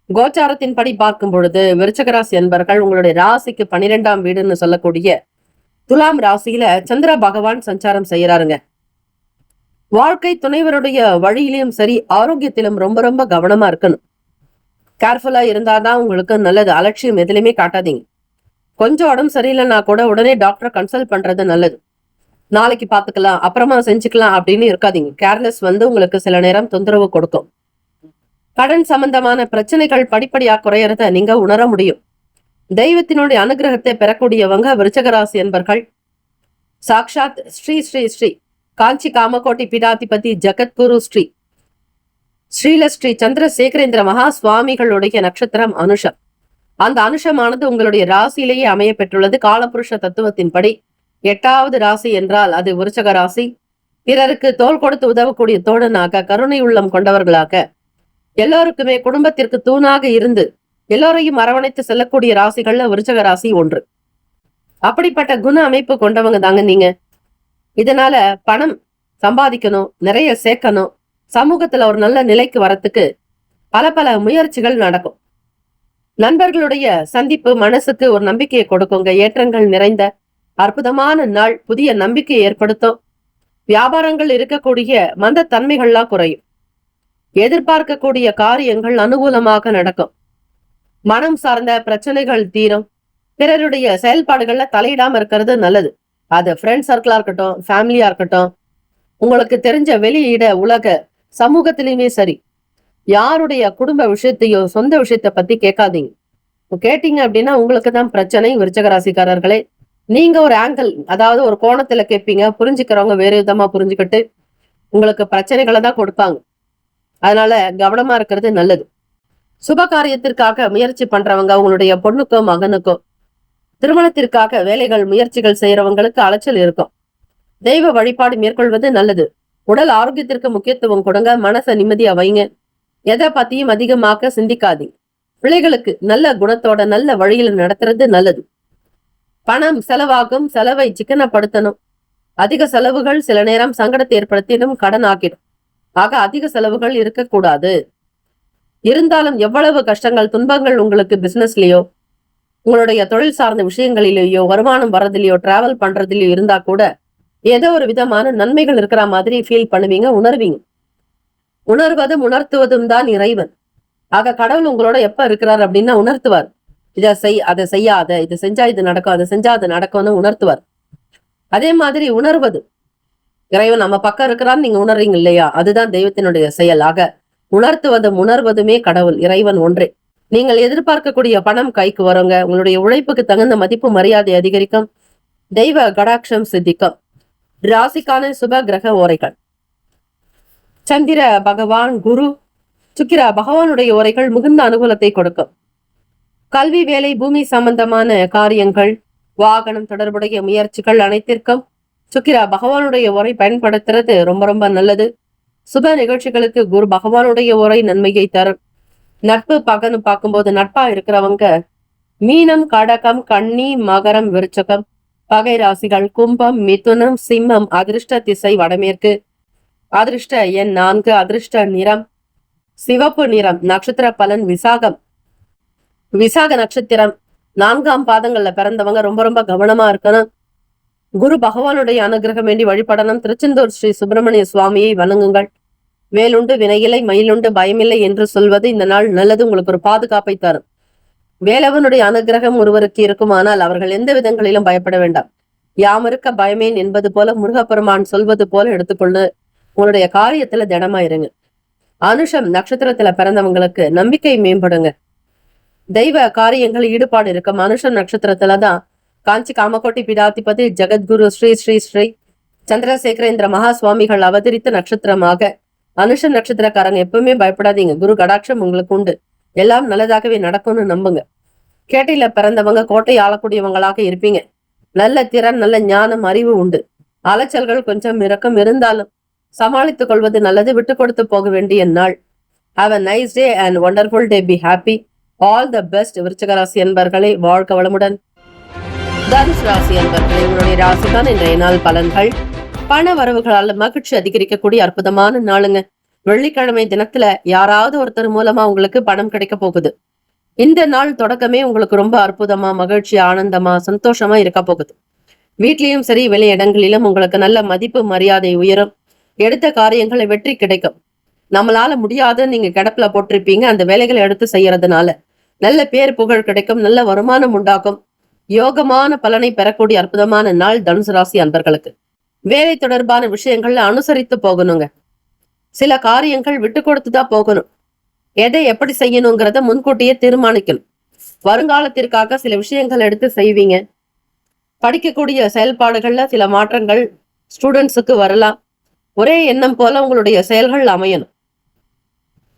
கோச்சாரத்தின் படி பார்க்கும் பொழுது விருச்சிகராசி அன்பர்கள் உங்களுடைய ராசிக்கு 12ஆம் வீடுன்னு சொல்லக்கூடிய துலாம் ராசியில சந்திர பகவான் சஞ்சாரம் செய்யறாருங்க. வாழ்க்கை துணைவருடைய வழியிலும் சரி, ஆரோக்கியத்திலும் ரொம்ப ரொம்ப கவனமா இருக்கணும். கேர்ஃபுல்லா இருந்தாதான் உங்களுக்கு நல்லது. அலட்சியம் எதுலையுமே காட்டாதீங்க. கொஞ்சம் உடம்பு சரியில்லைன்னா கூட உடனே டாக்டரை கன்சல்ட் பண்றது நல்லது. நாளைக்கு பாத்துக்கலாம், அப்புறமா செஞ்சுக்கலாம் அப்படின்னு இருக்காதீங்க. கேர்லெஸ் உங்களுக்கு சில நேரம் தொந்தரவு கொடுக்கும். கடன் சம்பந்தமான பிரச்சனைகள் படிப்படியா குறையறத நீங்க உணர முடியும். தெய்வத்தினுடைய அனுகிரகத்தை பெறக்கூடியவங்க விருச்சிகராசி என்பர்கள். சாக்ஷாத் ஸ்ரீ ஸ்ரீ ஸ்ரீ காஞ்சி காமகோட்டி பீடாதிபதி ஜகத்குரு ஸ்ரீ ஸ்ரீல ஸ்ரீ சந்திரசேகரேந்திர மகா சுவாமிகளுடைய நட்சத்திரம் அனுஷம். அந்த அனுஷமானது உங்களுடைய ராசியிலேயே அமைய பெற்றுள்ளது. காலபுருஷ தத்துவத்தின்படி 8வது ராசி என்றால் அது விருச்சிக ராசி. பிறருக்கு தோள் கொடுத்து உதவக்கூடிய தோழனாக, கருணை உள்ளம் கொண்டவர்களாக, எல்லோருக்குமே குடும்பத்திற்கு தூணாக இருந்து எல்லோரையும் அரவணைத்து செல்லக்கூடிய ராசிகள்ல விருச்சிக ராசி ஒன்று. அப்படிப்பட்ட குண அமைப்பு கொண்டவங்க தாங்க நீங்க. இதனால பணம் சம்பாதிக்கணும், நிறைய சேர்க்கணும், சமூகத்துல ஒரு நல்ல நிலைக்கு வரத்துக்கு பல பல முயற்சிகள் நடக்கும். நண்பர்களுடைய சந்திப்பு மனசுக்கு ஒரு நம்பிக்கையை கொடுக்குங்க. ஏற்றங்கள் நிறைந்த அற்புதமான நாள். புதிய நம்பிக்கையை ஏற்படுத்தும். வியாபாரங்கள் இருக்கக்கூடிய மந்த தன்மைகள்லாம் குறையும். எதிர்பார்க்கக்கூடிய காரியங்கள் அனுகூலமாக நடக்கும். மனம் சார்ந்த பிரச்சனைகள் தீரும். பிறருடைய செயல்பாடுகள்ல தலையிடாம இருக்கிறது நல்லது. அது ஃப்ரெண்ட் சர்க்கிளா இருக்கட்டும், ஃபேமிலியா இருக்கட்டும், உங்களுக்கு தெரிஞ்ச வெளியிட உலக சமூகத்திலயுமே சரி, யாருடைய குடும்ப விஷயத்தையோ சொந்த விஷயத்த பத்தி கேட்காதீங்க. கேட்டீங்க அப்படின்னா உங்களுக்கு தான் பிரச்சனை. விருச்சிக ராசிக்காரர்களே, நீங்க ஒரு ஆங்கிள், அதாவது ஒரு கோணத்துல கேட்பீங்க. புரிஞ்சுக்கிறவங்க வேறு விதமா புரிஞ்சுக்கிட்டு உங்களுக்கு பிரச்சனைகளை தான் கொடுப்பாங்க. அதனால கவனமா இருக்கிறது நல்லது. சுப காரியத்திற்காக முயற்சி பண்றவங்க, உங்களுடைய பொண்ணுக்கோ மகனுக்கோ திருமணத்திற்காக வேலைகள் முயற்சிகள் செய்யறவங்களுக்கு அலைச்சல் இருக்கும். தெய்வ வழிபாடு மேற்கொள்வது நல்லது. உடல் ஆரோக்கியத்திற்கு முக்கியத்துவம் கொடுங்க. மனசை நிம்மதியா வைங்க. எதை பத்தியும் அதிகமாக சிந்திக்காதீங்க. பிள்ளைகளுக்கு நல்ல குணத்தோட நல்ல வழியில் நடத்துறது நல்லது. பணம் செலவாகும். செலவை சிக்கனப்படுத்தணும். அதிக செலவுகள் சில நேரம் சங்கடத்தை ஏற்படுத்திடும், கடன் ஆக்கிடும். ஆக அதிக செலவுகள் இருக்கக்கூடாது. இருந்தாலும் எவ்வளவு கஷ்டங்கள் துன்பங்கள் உங்களுக்கு பிசினஸ்லயோ, உங்களுடைய தொழில் சார்ந்த விஷயங்களிலேயோ, வருமானம் வர்றதுலயோ, டிராவல் பண்றதுலயோ இருந்தா கூட ஏதோ ஒரு விதமான நன்மைகள் இருக்கிற மாதிரி ஃபீல் பண்ணுவீங்க, உணர்வீங்க. உணர்வதும் உணர்த்துவதும் தான் இறைவன். ஆக கடவுள் உங்களோட எப்ப இருக்கிறார் அப்படின்னா உணர்த்துவார். இதை செய், அதை செய்யாத, இது செஞ்சா இது நடக்கும், அதை செஞ்சா அது நடக்கும்னு உணர்த்துவார். அதே மாதிரி உணர்வது, இறைவன் நம்ம பக்கம் இருக்கிறான்னு நீங்க உணர்றீங்க இல்லையா, அதுதான் தெய்வத்தினுடைய செயல். ஆக உணர்த்துவதும் உணர்வதுமே கடவுள், இறைவன் ஒன்றே. நீங்கள் எதிர்பார்க்கக்கூடிய பணம் கைக்கு வருங்க. உங்களுடைய உழைப்புக்கு தகுந்த மதிப்பு மரியாதை அதிகரிக்கும். தெய்வ கடாட்சம் சித்திக்கும். ராசிக்கான சுப கிரக ஓரைகள். சந்திர பகவான், குரு, சுக்கிர பகவானுடைய ஓரைகள் மிகுந்த அனுகூலத்தை கொடுக்கும். கல்வி, வேலை, பூமி சம்பந்தமான காரியங்கள், வாகனம் தொடர்புடைய முயற்சிகள் அனைத்திற்கும் சுக்கிர பகவானுடைய உரை பயன்படுத்துறது ரொம்ப ரொம்ப நல்லது. சுப நிகழ்ச்சிகளுக்கு குரு பகவானுடைய உரை நன்மையை தரும். நட்பு பகன்னு பார்க்கும்போது நட்பா இருக்கிறவங்க மீனம், கடகம், கன்னி, மகரம், விருச்சகம், பகை ராசிகள் கும்பம், மிதுனம், சிம்மம். அதிர்ஷ்ட திசை வடமேற்கு. அதிர்ஷ்ட எண் 4. அதிர்ஷ்ட நிறம் சிவப்பு நிறம். நட்சத்திர பலன் விசாகம். விசாக நட்சத்திரம் 4ஆம் பாதங்கள்ல பிறந்தவங்க ரொம்ப ரொம்ப கவனமா இருக்கணும். குரு பகவானுடைய அனுகிரகம் வேண்டி வழிபடணும். திருச்செந்தூர் ஸ்ரீ சுப்பிரமணிய சுவாமியை வணங்குங்கள். வேலுண்டு வினையில்லை, மயிலுண்டு பயமில்லை என்று சொல்வது இந்த நாள் நல்லது. உங்களுக்கு ஒரு பாதுகாப்பை தரும். வேலவனுடைய அனுகிரகம் ஒருவருக்கு இருக்குமானால் அவர்கள் எந்த விதங்களிலும் பயப்பட வேண்டாம். யாமருக்க பயமேன் என்பது போல முருகப்பெருமான் சொல்வது போல எடுத்துக்கொண்டு உங்களுடைய காரியத்துல திடமா இருங்க. அனுஷம் நட்சத்திரத்துல பிறந்தவங்களுக்கு நம்பிக்கை மேம்படுங்க. தெய்வ காரியங்கள் ஈடுபாடு இருக்கும். அனுஷம் நட்சத்திரத்துலதான் காஞ்சி காமகோட்டி பீடாதிபதி ஜெகத்குரு ஸ்ரீ ஸ்ரீ ஸ்ரீ சந்திரசேகரேந்திர மகா சுவாமிகள் அவதரித்த நட்சத்திரமாக அனுஷ நட்சத்திரக்காரங்க எப்பவுமே பயப்படாதீங்க. குரு கடாட்சம் உங்களுக்கு உண்டு. எல்லாம் நல்லதாகவே நடக்கும்னு நம்புங்க. கேட்டையில பிறந்தவங்க கோட்டை ஆளக்கூடியவங்களாக இருப்பீங்க. நல்ல திறன், நல்ல ஞானம், அறிவு உண்டு. அலைச்சல்கள் கொஞ்சம் இறக்கம் இருந்தாலும் சமாளித்துக் கொள்வது நல்லது. விட்டு கொடுத்து போக வேண்டிய நாள். Have a nice day and wonderful day. Be happy. All the best. விருச்சிக ராசி அன்பர்களே, வாழ்க வளமுடன். தனுசு ராசி அன்பர்களே, உங்களுடைய ராசிதான் இன்றைய நாள் பலன்கள். பண வரவுகளால் மகிழ்ச்சி அதிகரிக்கக்கூடிய அற்புதமான நாளுங்க. வெள்ளிக்கிழமை தினத்துல யாராவது ஒருத்தர் மூலமா உங்களுக்கு பணம் கிடைக்க போகுது. இந்த நாள் தொடக்கமே உங்களுக்கு ரொம்ப அற்புதமா, மகிழ்ச்சி, ஆனந்தமா, சந்தோஷமா இருக்க போகுது. வீட்லயும் சரி, வெளி இடங்களிலும் உங்களுக்கு நல்ல மதிப்பு, மரியாதை உயரும். எடுத்த காரியங்களை வெற்றி கிடைக்கும். நம்மளால முடியாத நீங்க கிடப்புல போட்டிருப்பீங்க, அந்த வேலைகளை எடுத்து செய்யறதுனால நல்ல பேர் புகழ் கிடைக்கும், நல்ல வருமானம் உண்டாகும். யோகமான பலனை பெறக்கூடிய அற்புதமான நாள் தனுசு ராசி அன்பர்களுக்கு. வேலை தொடர்பான விஷயங்கள்ல அனுசரித்து போகணுங்க. சில காரியங்கள் விட்டு கொடுத்துதான் போகணும். எதை எப்படி செய்யணுங்கிறத முன்கூட்டியே தீர்மானிக்கணும். வருங்காலத்திற்காக சில விஷயங்கள் எடுத்து செய்வீங்க. படிக்கக்கூடிய செயல்பாடுகள்ல சில மாற்றங்கள் ஸ்டூடெண்ட்ஸுக்கு வரலாம். ஒரே எண்ணம் போல உங்களுடைய செயல்கள் அமையணும்.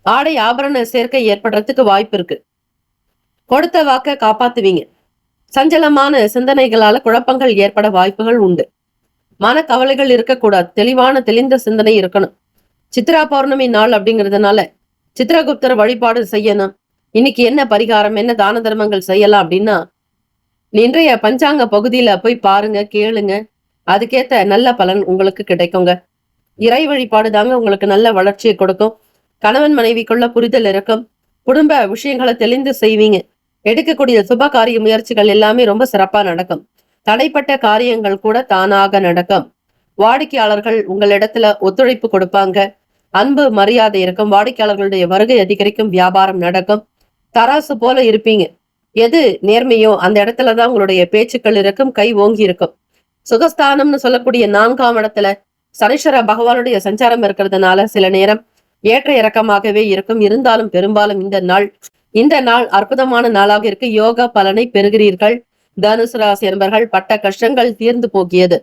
ஆடை ஆபரண சேர்க்கை ஏற்படுறதுக்கு வாய்ப்பு இருக்கு. கொடுத்த வாக்க காப்பாத்துவீங்க. சஞ்சலமான சிந்தனைகளால குழப்பங்கள் ஏற்பட வாய்ப்புகள் உண்டு. மன கவலைகள் இருக்கக்கூடாது. தெளிந்த சிந்தனை இருக்கணும். சித்ரா பௌர்ணமி நாள் அப்படிங்கிறதுனால சித்ரகுப்தர் வழிபாடு செய்யணும். இன்னைக்கு என்ன பரிகாரம், என்ன தான தர்மங்கள் செய்யலாம் அப்படின்னா, இன்றைய பஞ்சாங்க பகுதியில போய் பாருங்க, கேளுங்க. அதுக்கேத்த நல்ல பலன் உங்களுக்கு கிடைக்குங்க. இறை வழிபாடு தாங்க உங்களுக்கு நல்ல வளர்ச்சியை கொடுக்கும். கணவன் மனைவிக்குள்ள புரிதல் இருக்கும். குடும்ப விஷயங்களை தெளிந்து செய்வீங்க. எடுக்கக்கூடிய சுப காரிய முயற்சிகள் எல்லாமே ரொம்ப சிறப்பா நடக்கும். தடைப்பட்ட காரியங்கள் கூட தானாக நடக்கும். வாடிக்கையாளர்கள் உங்களிடத்துல ஒத்துழைப்பு கொடுப்பாங்க. அன்பு, மரியாதை இருக்கும். வாடிக்கையாளர்களுடைய வருகை அதிகரிக்கும். வியாபாரம் நடக்கும். தராசு போல இருப்பீங்க. எது நேர்மையோ அந்த இடத்துலதான் உங்களுடைய பேச்சுக்கள் இருக்கும். கை ஓங்கி இருக்கும். சுகஸ்தானம்னு சொல்லக்கூடிய 4ஆம் இடத்துல சனீஸ்வர பகவானுடைய சஞ்சாரம் இருக்கிறதுனால சில நேரம் ஏற்ற இறக்கமாகவே இருக்கும். இருந்தாலும் பெரும்பாலும் இந்த நாள் அற்புதமான நாளாக இருக்கு. யோகா பலனை பெறுகிறீர்கள். தனுசு ராசி என்பர்கள் பட்ட கஷ்டங்கள் தீர்ந்து போகியது.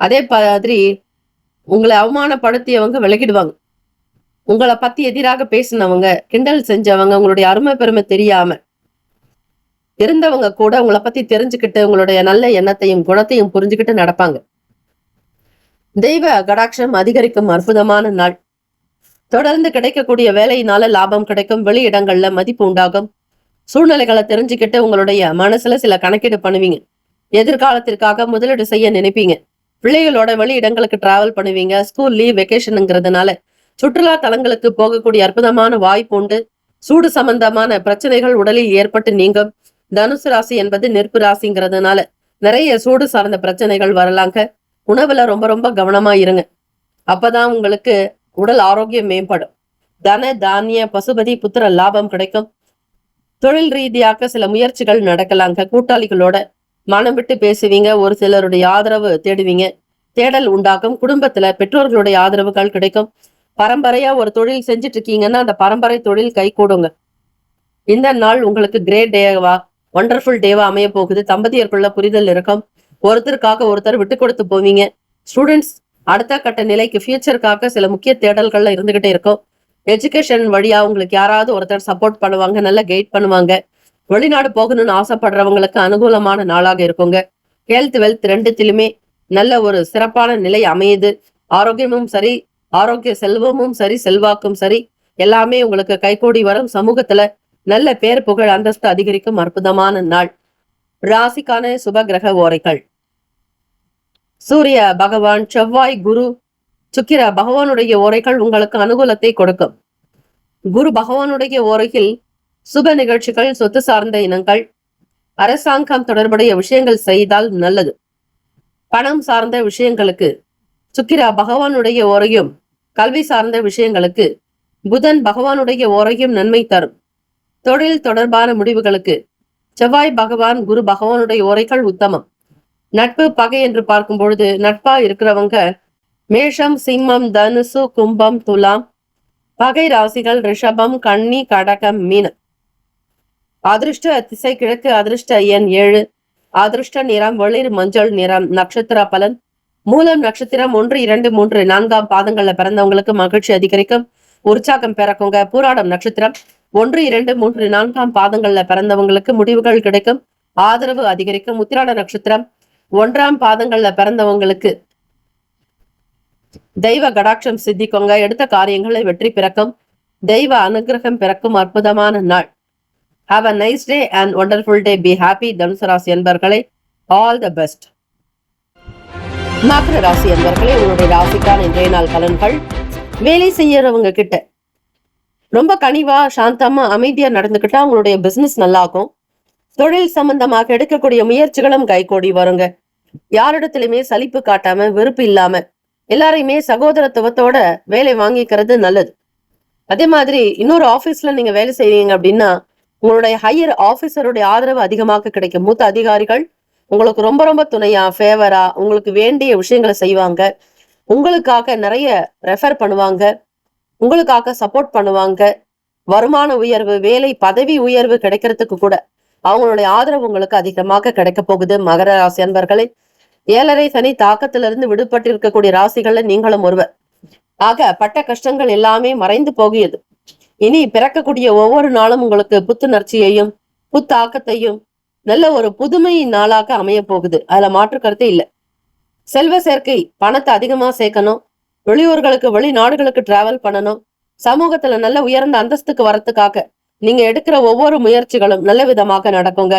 அதே மாதிரி உங்களை அவமானப்படுத்தியவங்க விலகிடுவாங்க. உங்களை பத்தி எதிராக பேசினவங்க, கிண்டல் செஞ்சவங்க, உங்களுடைய அருமை பெருமை தெரியாம இருந்தவங்க கூட உங்களை பத்தி தெரிஞ்சுக்கிட்டு உங்களுடைய நல்ல எண்ணத்தையும் குணத்தையும் புரிஞ்சுக்கிட்டு நடப்பாங்க. தெய்வ கடாட்சம் அதிகரிக்கும் அற்புதமான நாள். தொடர்ந்து கிடைக்கக்கூடிய வேலையினால லாபம் கிடைக்கும். வெளி இடங்கள்ல மதிப்பு உண்டாகும். சூழ்நிலைகளை தெரிஞ்சுக்கிட்டு உங்களுடைய மனசுல சில கணக்கீடு பண்ணுவீங்க. எதிர்காலத்திற்காக முதலீடு செய்ய நினைப்பீங்க. பிள்ளைகளோட வெளி இடங்களுக்கு டிராவல் பண்ணுவீங்க. ஸ்கூல் லீவ், வெக்கேஷனுங்கிறதுனால சுற்றுலா தலங்களுக்கு போகக்கூடிய அற்புதமான வாய்ப்பு உண்டு. சூடு சம்பந்தமான பிரச்சனைகள் உடலில் ஏற்பட்டு நீங்கும். தனுசு ராசி என்பது நெருப்பு ராசிங்கிறதுனால நிறைய சூடு சார்ந்த பிரச்சனைகள் வரலாங்க. உணவுல ரொம்ப ரொம்ப கவனமா இருங்க. அப்பதான் உங்களுக்கு உடல் ஆரோக்கியம் மேம்படும். தன தானிய பசுபதி புத்திர லாபம் கிடைக்கும். தொழில் ரீதியாக சில முயற்சிகள் நடக்கலாங்க. கூட்டாளிகளோட மனம் விட்டு பேசுவீங்க. ஒரு சிலருடைய ஆதரவு தேடுவீங்க. தேடல் உண்டாகும். குடும்பத்துல பெற்றோர்களுடைய ஆதரவுகள் கிடைக்கும். பரம்பரையா ஒரு தொழில் செஞ்சுட்டு இருக்கீங்கன்னா அந்த பரம்பரை தொழில் கை கூடுங்க. இந்த நாள் உங்களுக்கு கிரேட் டேவா, ஒண்டர்ஃபுல் டேவா அமைய போகுது. தம்பதியருக்குள்ள புரிதல் இருக்கும். ஒருத்தருக்காக ஒருத்தர் விட்டு கொடுத்து போவீங்க. ஸ்டூடெண்ட்ஸ் அடுத்த கட்ட நிலைக்கு ஃபியூச்சருக்காக சில முக்கிய தேடல்கள்ல இருந்துகிட்டே இருக்கும். எஜுகேஷன் வழியா உங்களுக்கு யாராவது ஒருத்தர் சப்போர்ட் பண்ணுவாங்க, நல்லா கைட் பண்ணுவாங்க. வெளிநாடு போகணும்னு ஆசைப்படுறவங்களுக்கு அனுகூலமான நாளாக இருக்குங்க. ஹெல்த், வெல்த் ரெண்டுத்திலுமே நல்ல ஒரு சிறப்பான நிலை அமையுது. ஆரோக்கியமும் சரி, ஆரோக்கிய செல்வமும் சரி, செல்வாக்கும் சரி, எல்லாமே உங்களுக்கு கைகூடி வரும். சமூகத்துல நல்ல பேர் புகழ் அந்தஸ்து அதிகரிக்கும் அற்புதமான நாள். ராசிக்கான சுப கிரக ஓரைகள். சூரிய பகவான், செவ்வாய், குரு, சுக்கிர பகவானுடைய ஓரைகள் உங்களுக்கு அனுகூலத்தை கொடுக்கும். குரு பகவானுடைய ஓரையில் சுப நிகழ்ச்சிகள், சொத்து சார்ந்த இனங்கள், அரசாங்கம் தொடர்புடைய விஷயங்கள் செய்தால் நல்லது. பணம் சார்ந்த விஷயங்களுக்கு சுக்கிர பகவானுடைய ஓரையும், கல்வி சார்ந்த விஷயங்களுக்கு புதன் பகவானுடைய ஓரையும் நன்மை தரும். தொழில் தொடர்பான முடிவுகளுக்கு செவ்வாய் பகவான், குரு பகவானுடைய ஓரைகள் உத்தமம். நட்பு பகை என்று பார்க்கும் பொழுது நட்பா இருக்கிறவங்க மேஷம், சிம்மம், தனுசு, கும்பம், துலாம். பகை ராசிகள் ரிஷபம், கன்னி, கடகம், மீனம். அதிர்ஷ்ட திசை கிழக்கு. அதிர்ஷ்ட எண் 7. அதிர்ஷ்ட நிறம் வெளிர் மஞ்சள் நிறம். நட்சத்திர பலன். மூலம் நட்சத்திரம் 1, 2, 3, 4ஆம் பாதங்கள்ல பிறந்தவங்களுக்கு மகிழ்ச்சி அதிகரிக்கும். உற்சாகம் பிறக்குங்க. பூராடம் நட்சத்திரம் 1, 2, 3, 4ஆம் பாதங்கள்ல பிறந்தவங்களுக்கு முடிவுகள் கிடைக்கும். ஆதரவு அதிகரிக்கும். உத்திராட நட்சத்திரம் 1ஆம் பாதங்கள்ல பிறந்தவங்களுக்கு தெய்வ கடாட்சம் சித்திக்கோங்க. எடுத்த காரியங்களை வெற்றி பிறக்கும். தெய்வ அனுகிரகம் பிறக்கும் அற்புதமான நாள். Have a nice day and wonderful day. Be happy. தனுசு ராசி என்பர்களே, ஆல் த பெஸ்ட். மகர ராசி என்பர்களே, உங்களுடைய ராசிக்கான இன்றைய நாள் பலன்கள். வேலை செய்யறவங்க கிட்ட ரொம்ப கனிவா சாந்தமா அமைதியா நடந்துக்கிட்டா உங்களுடைய பிசினஸ் நல்லாகும். தொழில் சம்பந்தமாக எடுக்கக்கூடிய முயற்சிகளும் கைகூடி வருங்க. யாரிடத்திலுமே சலிப்பு காட்டாம வெறுப்பு இல்லாம எல்லாரையுமே சகோதரத்துவத்தோட வேலை வாங்கிக்கிறது நல்லது. அதே மாதிரி இன்னொரு ஆபீஸ்ல நீங்க வேலை செய்றீங்க அப்படின்னா உங்களுடைய ஹையர் ஆபீசருடைய ஆதரவு அதிகமாக கிடைக்கும். மூத்த அதிகாரிகள் உங்களுக்கு ரொம்ப ரொம்ப துணையா ஃபேவரா உங்களுக்கு வேண்டிய விஷயங்களை செய்வாங்க. உங்களுக்காக நிறைய ரெஃபர் பண்ணுவாங்க. உங்களுக்காக சப்போர்ட் பண்ணுவாங்க. வருமான உயர்வு, வேலை பதவி உயர்வு கிடைக்கிறதுக்கு கூட அவங்களுடைய ஆதரவு உங்களுக்கு அதிகமாக கிடைக்க போகுது. மகர ராசி அன்பர்களே, 7.5 சனி தாக்கத்திலிருந்து விடுபட்டு இருக்கக்கூடிய ராசிகள்ல நீங்களும் ஒருவர். ஆக பட்ட கஷ்டங்கள் எல்லாமே மறைந்து போகியது. இனி பிறக்கக்கூடிய ஒவ்வொரு நாளும் உங்களுக்கு புத்துணர்ச்சியையும் புத்தாக்கத்தையும் நல்ல ஒரு புதுமை நாளாக அமைய போகுது. அதுல மாற்று கருத்தே இல்லை. செல்வ சேர்க்கை, பணத்தை அதிகமா சேர்க்கணும். வெளியூர்களுக்கு வெளிநாடுகளுக்கு டிராவல் பண்ணணும். சமூகத்துல நல்ல உயர்ந்த அந்தஸ்துக்கு வரத்துக்காக நீங்க எடுக்கிற ஒவ்வொரு முயற்சிகளும் நல்ல விதமாக நடக்குங்க.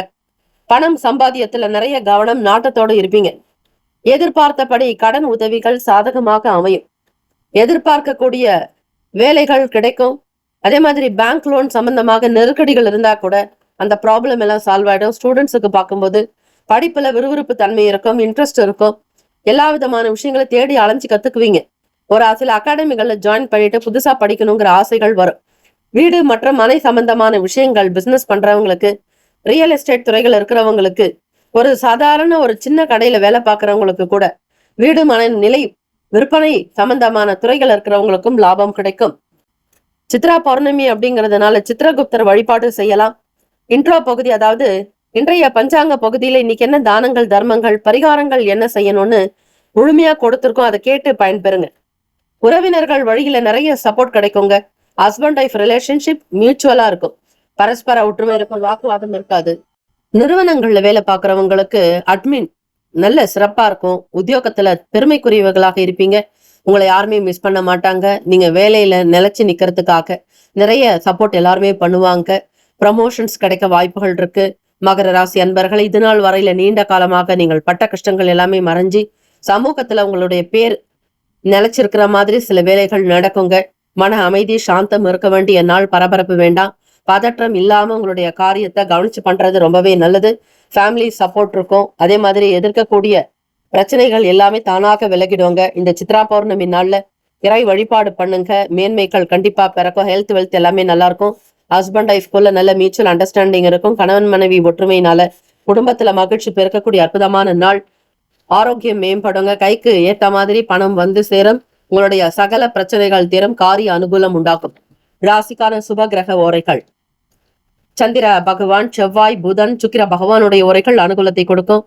பணம் சம்பாத்தியத்துல நிறைய கவனம் நாட்டத்தோடு இருப்பீங்க. எதிர்பார்த்தபடி கடன் உதவிகள் சாதகமாக அமையும். எதிர்பார்க்கக்கூடிய வேலைகள் கிடைக்கும். அதே மாதிரி பேங்க் லோன் சம்பந்தமாக நெருக்கடிகள் இருந்தா கூட அந்த ப்ராப்ளம் எல்லாம் சால்வ் ஆயிடும். ஸ்டூடெண்ட்ஸுக்கு பார்க்கும்போது படிப்புல விறுவிறுப்பு தன்மை இருக்கும், இன்ட்ரெஸ்ட் இருக்கும். எல்லா விதமான விஷயங்களை தேடி அலைஞ்சு கத்துக்குவீங்க. ஒரு சில அகாடமிகள்ல ஜாயின் பண்ணிட்டு புதுசா படிக்கணுங்கிற ஆசைகள் வரும். வீடு மற்றும் மனை சம்பந்தமான விஷயங்கள் பிசினஸ் பண்றவங்களுக்கு, ரியல் எஸ்டேட் துறைகள் இருக்கிறவங்களுக்கு, ஒரு சாதாரண ஒரு சின்ன கடையில வேலை பார்க்கறவங்களுக்கு கூட வீடு மனை நிலை விற்பனை சம்பந்தமான துறைகள் இருக்கிறவங்களுக்கும் லாபம் கிடைக்கும். சித்ரா பௌர்ணமி அப்படிங்கிறதுனால சித்திரகுப்தர் வழிபாடு செய்யலாம். இன்ட்ரோ பகுதி, அதாவது இன்றைய பஞ்சாங்க பகுதியில இன்னைக்கு என்ன தானங்கள் தர்மங்கள் பரிகாரங்கள் என்ன செய்யணும்னு முழுமையா கொடுத்திருக்கோம். அதை கேட்டு பயன்பெறுங்க. உறவினர்கள் வழியில நிறைய சப்போர்ட் கிடைக்குங்க. ஹஸ்பண்ட் ஒய்ஃப் ரிலேஷன்ஷிப் மியூச்சுவலா இருக்கும். பரஸ்பர ஒற்றுமை இருக்கும், வாக்குவாதம் இருக்காது. நிறுவனங்கள்ல வேலை பார்க்கறவங்களுக்கு அட்மின் நல்ல சிறப்பா இருக்கும். உத்தியோகத்துல பெருமைக்குரியவர்களாக இருப்பீங்க. உங்களை யாருமே மிஸ் பண்ண மாட்டாங்க. நீங்க வேலையில நிலைச்சு நிக்கிறதுக்காக நிறைய சப்போர்ட் எல்லாருமே பண்ணுவாங்க. ப்ரமோஷன்ஸ் கிடைக்க வாய்ப்புகள் இருக்கு. மகர ராசி அன்பர்கள், இது நாள் வரையில நீண்ட காலமாக நீங்கள் பட்ட கஷ்டங்கள் எல்லாமே மறைஞ்சி சமூகத்துல உங்களுடைய பேர் நிலைச்சிருக்கிற மாதிரி சில வேலைகள் நடக்குங்க. மன அமைதி சாந்தம் இருக்க வேண்டிய நாள். பரபரப்பு வேண்டாம். பதற்றம் இல்லாம உங்களுடைய காரியத்தை கவனிச்சு பண்றது ரொம்பவே நல்லது. ஃபேமிலி சப்போர்ட் இருக்கும். அதே மாதிரி எதிர்க்கக்கூடிய பிரச்சனைகள் எல்லாமே தானாக விலகிடுவாங்க. இந்த சித்ரா பௌர்ணமி நாள்ல இறை வழிபாடு பண்ணுங்க. மேன்மைகள் கண்டிப்பா பிறக்கும். ஹெல்த் வெல்த் எல்லாமே நல்லா இருக்கும். ஹஸ்பண்ட் ஒய்ஃப்குள்ள நல்ல மியூச்சுவல் அண்டர்ஸ்டாண்டிங் இருக்கும். கணவன் மனைவி ஒற்றுமையினால குடும்பத்துல மகிழ்ச்சி பெருக்கக்கூடிய அற்புதமான நாள். ஆரோக்கியம் மேம்படுங்க. கைக்கு ஏத்த மாதிரி பணம் வந்து சேரும். உங்களுடைய சகல பிரச்சனைகள் தீரும். காரிய அனுகூலம் உண்டாக்கும். ராசிக்கான சுப கிரக ஓரைகள். சந்திர பகவான், செவ்வாய், புதன், சுக்கிர பகவானுடைய ஓரைகள் அனுகூலத்தை கொடுக்கும்.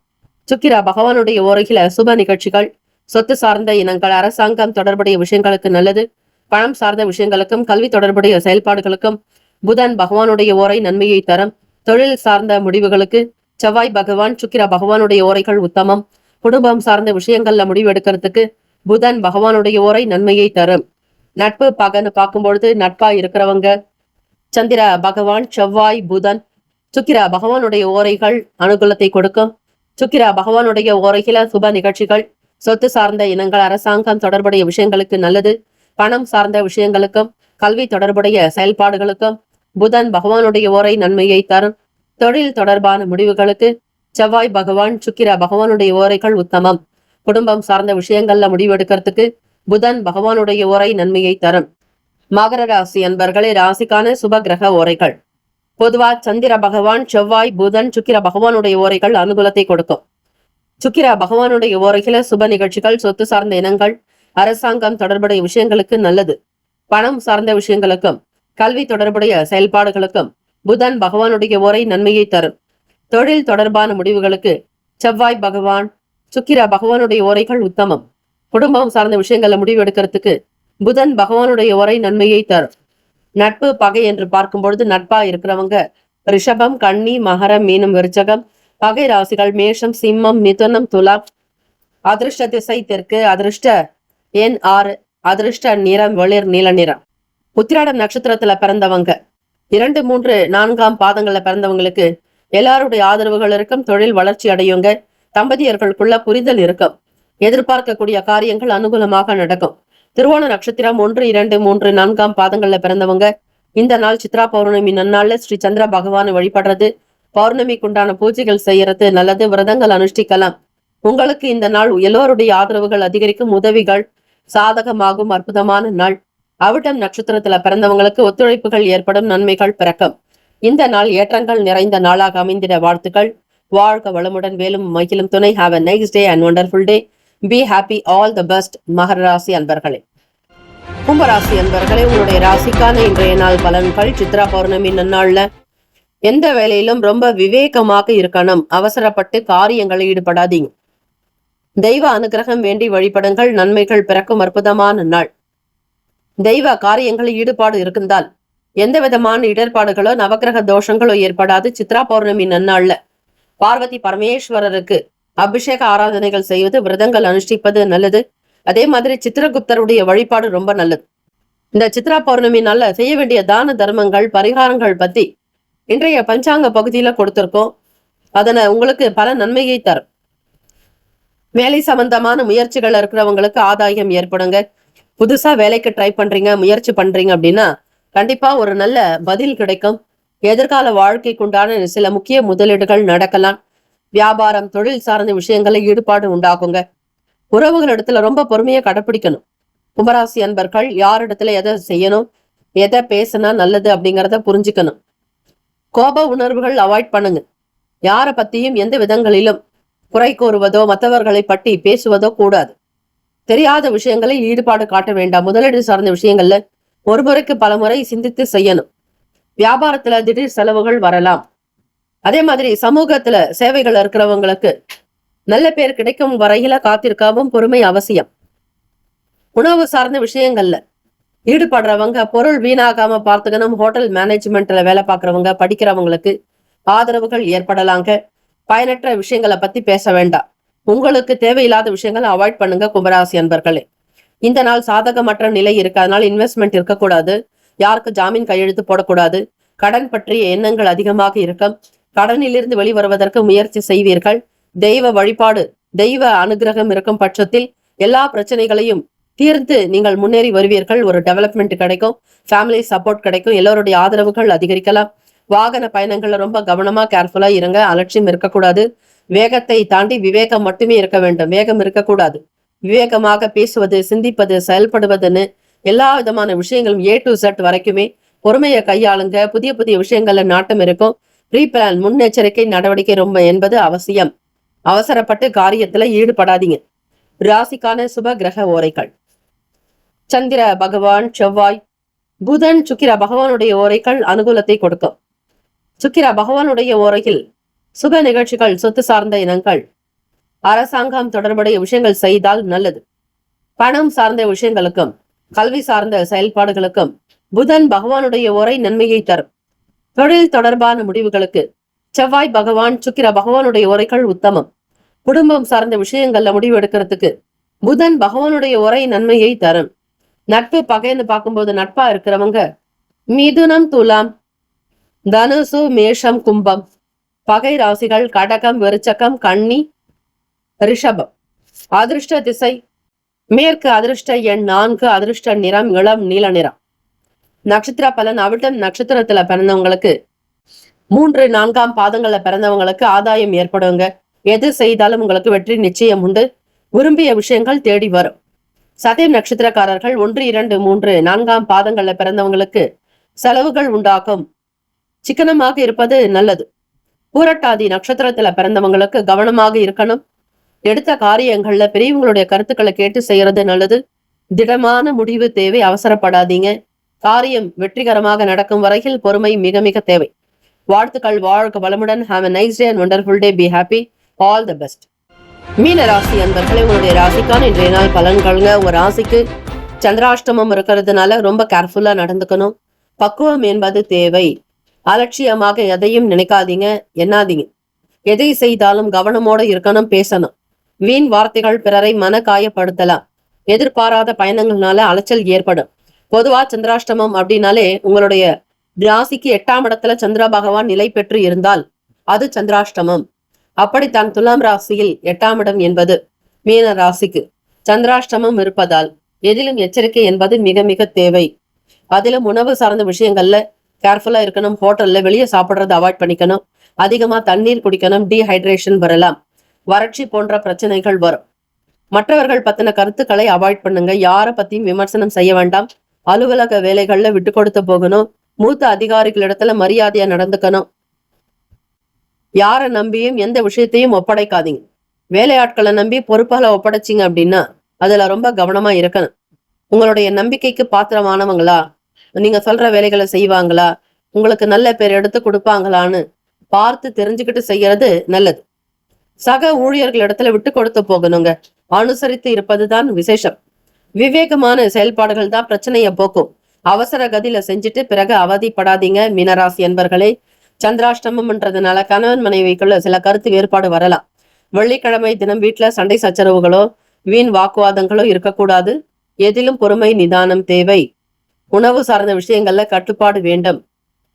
சுக்கிர பகவானுடைய ஓரையில சுப நிகழ்ச்சிகள், சொத்து சார்ந்த இனங்கள், அரசாங்கம் தொடர்புடைய விஷயங்களுக்கு நல்லது. பணம் சார்ந்த விஷயங்களுக்கும் கல்வி தொடர்புடைய செயல்பாடுகளுக்கும் புதன் பகவானுடைய ஓரை நன்மையை தரும். தொழில் சார்ந்த முடிவுகளுக்கு செவ்வாய் பகவான், சுக்கிர பகவானுடைய ஓரைகள் உத்தமம். குடும்பம் சார்ந்த விஷயங்கள்ல முடிவு எடுக்கிறதுக்கு புதன் பகவானுடைய ஓரை நன்மையை தரும். நட்பு பகன்னு பார்க்கும்பொழுது நட்பா இருக்கிறவங்க சந்திர பகவான், செவ்வாய், புதன், சுக்கிர பகவானுடைய ஓரைகள் அனுகூலத்தை கொடுக்கும். சுக்கிர பகவானுடைய ஓரையில சுப நிகழ்ச்சிகள், சொத்து சார்ந்த இனங்கள், அரசாங்கம் தொடர்புடைய விஷயங்களுக்கு நல்லது. பணம் சார்ந்த விஷயங்களுக்கும் கல்வி தொடர்புடைய செயல்பாடுகளுக்கும் புதன் பகவானுடைய ஓரை நன்மையை தரும். தொழில் தொடர்பான முடிவுகளுக்கு செவ்வாய் பகவான், சுக்கிர பகவானுடைய ஓரைகள் உத்தமம். குடும்பம் சார்ந்த விஷயங்கள்ல முடிவெடுக்கிறதுக்கு புதன் பகவானுடைய ஓரை நன்மையை தரும். மகர ராசி அன்பர்களே, ராசிக்கான சுப கிரக ஓரைகள். பொதுவா சந்திர பகவான், செவ்வாய், புதன், சுக்கிர பகவானுடைய ஓரைகள் அனுகூலத்தை கொடுக்கும். சுக்கிர பகவானுடைய ஓரையில சுப நிகழ்ச்சிகள், சொத்து சார்ந்த இனங்கள், அரசாங்கம் தொடர்புடைய விஷயங்களுக்கு நல்லது. பணம் சார்ந்த விஷயங்களுக்கும் கல்வி தொடர்புடைய செயல்பாடுகளுக்கும் புதன் பகவானுடைய ஓரை நன்மையை தரும். தொழில் தொடர்பான முடிவுகளுக்கு செவ்வாய் பகவான், சுக்கிர பகவானுடைய ஓரைகள் உத்தமம். குடும்பம் சார்ந்த விஷயங்களை முடிவு எடுக்கிறதுக்கு புதன் பகவானுடைய ஓரை நன்மையை தரும். நட்பு பகை என்று பார்க்கும் பொழுது நட்பா இருக்கிறவங்க ரிஷபம், கன்னி, மகரம், மீனம், விருச்சகம், பகை ராசிகள் மேஷம், சிம்மம், மிதுனம், துலாம். அதிர்ஷ்ட திசை தெற்கு. அதிர்ஷ்ட எண் 6. அதிர்ஷ்ட நிறம் வெளிர் நீல நிறம். உத்திராடம் நட்சத்திரத்துல பிறந்தவங்க 2, 3, 4ஆம் பாதங்கள்ல பிறந்தவங்களுக்கு எல்லாருடைய ஆதரவுகள் இருக்கும். தொழில் வளர்ச்சி அடையுங்க. தம்பதியர்களுக்குள்ள புரிதல் இருக்கும். எதிர்பார்க்கக்கூடிய காரியங்கள் அனுகூலமாக நடக்கும். திருவோண நட்சத்திரம் 1, 2, 3, 4ஆம் பாதங்கள்ல பிறந்தவங்க இந்த நாள் சித்ரா பௌர்ணமி நன்னாள்ல ஸ்ரீ சந்திர பகவானை வழிபடுறது, பௌர்ணமிக்குண்டான பூஜைகள் செய்யறது நல்லது. விரதங்கள் அனுஷ்டிக்கலாம். உங்களுக்கு இந்த நாள் எல்லோருடைய ஆதரவுகள் அதிகரிக்கும். உதவிகள் சாதகமாகும். அற்புதமான நாள். அவிட்டம் நட்சத்திரத்துல பிறந்தவங்களுக்கு ஒத்துழைப்புகள் ஏற்படும். நன்மைகள் பிறக்கும். இந்த நாள் ஏற்றங்கள் நிறைந்த நாளாக அமைந்திட வாழ்த்துக்கள். வாழ்க வளமுடன், வேலும் மகிழும் துணை. Have a nice day and wonderful day. Be happy. All the best. மகர ராசி அன்பர்களே. கும்பராசி அன்பர்களே, உங்களுடைய ராசிக்கான இன்றைய நாள் பலன்கள். சித்ரா பௌர்ணமி நன்னாள்ல எந்த வேலையிலும் ரொம்ப விவேகமாக இருக்கணும். அவசரப்பட்டு காரியங்களை ஈடுபடாதீங்க. தெய்வ அனுகிரகம் வேண்டி வழிபடுங்கள். நன்மைகள் பிறக்கும். அற்புதமான நாள். தெய்வ காரியங்களில் ஈடுபாடு இருந்தால் எந்த விதமான இடர்பாடுகளோ நவக்கிரக தோஷங்களோ ஏற்படாது. சித்ரா பௌர்ணமி நன்னாள்ல பார்வதி பரமேஸ்வரருக்கு அபிஷேக ஆராதனைகள் செய்வது, விரதங்கள் அனுஷ்டிப்பது நல்லது. அதே மாதிரி சித்திரகுப்தருடைய வழிபாடு ரொம்ப நல்லது. இந்த சித்ரா பௌர்ணமி நாள்ல செய்ய வேண்டிய தான தர்மங்கள், பரிகாரங்கள் பத்தி இன்றைய பஞ்சாங்க பகுதியில கொடுத்திருக்கோம். அதனை உங்களுக்கு பல நன்மையை தரும். வேலை சம்பந்தமான முயற்சிகள் இருக்கிறவங்களுக்கு ஆதாயம் ஏற்படுங்க. புதுசா வேலைக்கு ட்ரை பண்றீங்க, முயற்சி பண்றீங்க அப்படின்னா கண்டிப்பா ஒரு நல்ல பதில் கிடைக்கும். எதிர்கால வாழ்க்கைக்குண்டான சில முக்கிய முதலீடுகள் நடக்கலாம். வியாபாரம், தொழில் சார்ந்த விஷயங்களில் ஈடுபாடு உண்டாகுங்க. உறவுகளிடத்துல ரொம்ப பொறுமையை கடைப்பிடிக்கணும். கும்பராசி அன்பர்கள் யாரிடத்துல எதை செய்யணும், எதை பேசினா நல்லது அப்படிங்கிறத புரிஞ்சுக்கணும். கோப உணர்வுகள் அவாய்ட் பண்ணுங்க. யாரை பத்தியும் எந்த விதங்களிலும் குறை கூறுவதோ மற்றவர்களை பற்றி பேசுவதோ கூடாது. தெரியாத விஷயங்களில் ஈடுபாடு காட்ட வேண்டாம். முதலீடு சார்ந்த விஷயங்கள்ல ஒரு முறைக்கு பல முறை சிந்தித்து செய்யணும். வியாபாரத்துல திடீர் செலவுகள் வரலாம். அதே மாதிரி சமூகத்துல சேவைகள் இருக்கிறவங்களுக்கு நல்ல பேர் கிடைக்கும் வரையில காத்திருக்கவும் பொறுமை அவசியம். உணவு சார்ந்த விஷயங்கள்ல ஈடுபடுறவங்க பொருள் வீணாகாம பார்த்துக்கணும். ஹோட்டல் மேனேஜ்மெண்ட்ல வேலை பார்க்கறவங்க, படிக்கிறவங்களுக்கு ஆதரவுகள் ஏற்படலாங்க. பயனற்ற விஷயங்களை பத்தி பேச வேண்டாம். உங்களுக்கு தேவையில்லாத விஷயங்களை அவாய்ட் பண்ணுங்க கும்பராசி அன்பர்களே. இந்த நாள் சாதகமற்ற நிலை இருக்கு. அதனால இன்வெஸ்ட்மெண்ட் இருக்கக்கூடாது. யாருக்கு ஜாமீன் கையெழுத்து போடக்கூடாது. கடன் பற்றிய எண்ணங்கள் அதிகமாக இருக்கும். கடனிலிருந்து வெளிவருவதற்கு முயற்சி செய்வீர்கள். தெய்வ வழிபாடு, தெய்வ அனுகிரகம் இருக்கும் பட்சத்தில் எல்லா பிரச்சனைகளையும் தீர்ந்து நீங்கள் முன்னேறி வருவீர்கள். ஒரு டெவலப்மெண்ட் கிடைக்கும். ஃபேமிலி சப்போர்ட் கிடைக்கும். எல்லோருடைய ஆதரவுகள் அதிகரிக்கலாம். வாகன பயணங்கள்ல ரொம்ப கவனமா கேர்ஃபுல்லா இருங்க. அலட்சியம் இருக்கக்கூடாது. வேகத்தை தாண்டி விவேகம் மட்டுமே இருக்க வேண்டும். வேகம் இருக்கக்கூடாது. விவேகமாக பேசுவது, சிந்திப்பது, செயல்படுவதுன்னு எல்லா விதமான விஷயங்களும் A to Z வரைக்குமே பொறுமையை கையாளுங்க. புதிய புதிய விஷயங்கள்ல நாட்டம் இருக்கும். ப்ரீ பிளான், முன்னெச்சரிக்கை நடவடிக்கை ரொம்ப என்பது அவசியம். அவசரப்பட்டு காரியத்துல ஈடுபடாதீங்க. ராசிக்கான சுப கிரக ஓரைகள். சந்திர பகவான், செவ்வாய், புதன், சுக்கிர பகவானுடைய ஓரைகள் அனுகூலத்தை கொடுக்கும். சுக்கிர பகவானுடைய ஓரையில் சுப நிகழ்ச்சிகள், சொத்து சார்ந்த இனங்கள், அரசாங்கம் தொடர்புடைய விஷயங்கள் செய்தால் நல்லது. பணம் சார்ந்த விஷயங்களுக்கும் கல்வி சார்ந்த செயல்பாடுகளுக்கும் புதன் பகவானுடைய ஓரை நன்மையை தரும். தொழில் தொடர்பான முடிவுகளுக்கு செவ்வாய் பகவான், சுக்கிர பகவானுடைய ஓரைகள் உத்தமம். குடும்பம் சார்ந்த விஷயங்கள்ல முடிவு எடுக்கிறதுக்கு புதன் பகவானுடைய ஓரை நன்மையை தரும். நட்பு பகைன்னு பார்க்கும்போது நட்பா இருக்கிறவங்க மிதுனம், துலாம், தனுசு, மேஷம், கும்பம். பகை ராசிகள் கடகம், விருச்சகம், கன்னி, ரிஷபம். அதிர்ஷ்ட திசை மேற்கு. அதிர்ஷ்ட எண் 4. அதிர்ஷ்ட நிறம் இளம் நீல நிறம். நட்சத்திர பலன். அவிட்டம் நட்சத்திரத்துல பிறந்தவங்களுக்கு 3, 4ஆம் பாதங்கள்ல பிறந்தவங்களுக்கு ஆதாயம் ஏற்படுங்க. எது செய்தாலும் உங்களுக்கு வெற்றி நிச்சயம் உண்டு. விரும்பிய விஷயங்கள் தேடி வரும். சதயம் நட்சத்திரக்காரர்கள் 1, 2, 3, 4ஆம் பாதங்கள்ல பிறந்தவங்களுக்கு செலவுகள் உண்டாகும். சிக்கனமாக இருப்பது நல்லது. பூரட்டாதி நட்சத்திரத்துல பிறந்தவங்களுக்கு கவனமாக இருக்கணும். எடுத்த காரியங்கள்ல பெரியவங்களுடைய கருத்துக்களை கேட்டு செய்யறது நல்லது. திடமான முடிவு தேவை. அவசரப்படாதீங்க. காரியம் வெற்றிகரமாக நடக்கும் வரையில் பொறுமை மிக மிக தேவை. வாழ்த்துக்கள். வாழ்க வளமுடன். Have a nice day and wonderful day. Be happy. All the best. மீன ராசி அன்பர்களே, உங்களுடைய ராசிக்கான இன்றைய நாள் பலன்கள்ங்க. உங்க ராசிக்கு சந்திராஷ்டமம் இருக்கிறதுனால ரொம்ப கேர்ஃபுல்லா நடந்துக்கணும். பக்குவம் என்பது தேவை. அலட்சியமாக எதையும் நினைக்காதீங்க, எண்ணாதீங்க. எதை செய்தாலும் கவனமோட இருக்கணும், பேசணும். வீண் வார்த்தைகள் பிறரை மன காயப்படுத்தலாம். எதிர்பாராத பயணங்கள்னால அலைச்சல் ஏற்படும். பொதுவா சந்திராஷ்டமம் அப்படின்னாலே உங்களுடைய ராசிக்கு 8ஆம் இடத்துல சந்திர பகவான் நிலை பெற்று இருந்தால் அது சந்திராஷ்டமம். அப்படித்தான் துலாம் ராசியில் 8ஆம் இடம் என்பது மீன ராசிக்கு சந்திராஷ்டமம் இருப்பதால் எதிலும் எச்சரிக்கை என்பது மிக மிக தேவை. அதிலும் உணவு சார்ந்த விஷயங்கள்ல கேர்ஃபுல்லா இருக்கணும். ஹோட்டல்ல வெளியே சாப்பிட்றத அவாய்ட் பண்ணிக்கணும். அதிகமா தண்ணீர் குடிக்கணும். டீஹைட்ரேஷன் வரலாம். வறட்சி போன்ற பிரச்சனைகள் வரும். மற்றவர்கள் பத்தின கருத்துக்களை அவாய்ட் பண்ணுங்க. யாரை பத்தியும் விமர்சனம் செய்ய வேண்டாம். அலுவலக வேலைகள்ல விட்டு கொடுத்து போகணும். மூத்த அதிகாரிகளிடத்துல மரியாதையா நடந்துக்கணும். யாரை நம்பியும் எந்த விஷயத்தையும் ஒப்படைக்காதீங்க. வேலையாட்களை நம்பி பொறுப்பால ஒப்படைச்சிங்க அப்படின்னா அதுல ரொம்ப கவனமா இருக்கணும். உங்களுடைய நம்பிக்கைக்கு பாத்திரமானவங்களா, நீங்க சொல்ற வேலைகளை செய்வாங்களா, உங்களுக்கு நல்ல பேர் எடுத்து கொடுப்பாங்களான்னு பார்த்து தெரிஞ்சுக்கிட்டு செய்யறது நல்லது. சக ஊழியர்களிடத்துல விட்டு கொடுத்து போகணுங்க. அனுசரித்து இருப்பதுதான் விசேஷம். விவேகமான செயல்பாடுகள் தான் பிரச்சனைய போக்கும். அவசர கதியில செஞ்சுட்டு பிறகு அவதிப்படாதீங்க மீனராசி என்பர்களே. சந்திராஷ்டமம்ன்றதுனால கணவன் மனைவிக்குள்ள சில கருத்து வேறுபாடு வரலாம். வெள்ளிக்கிழமை தினம் வீட்டுல சண்டை சச்சரவுகளோ வீண் வாக்குவாதங்களோ இருக்கக்கூடாது. எதிலும் பொறுமை நிதானம் தேவை. உணவு சார்ந்த விஷயங்கள்ல கட்டுப்பாடு வேண்டும்.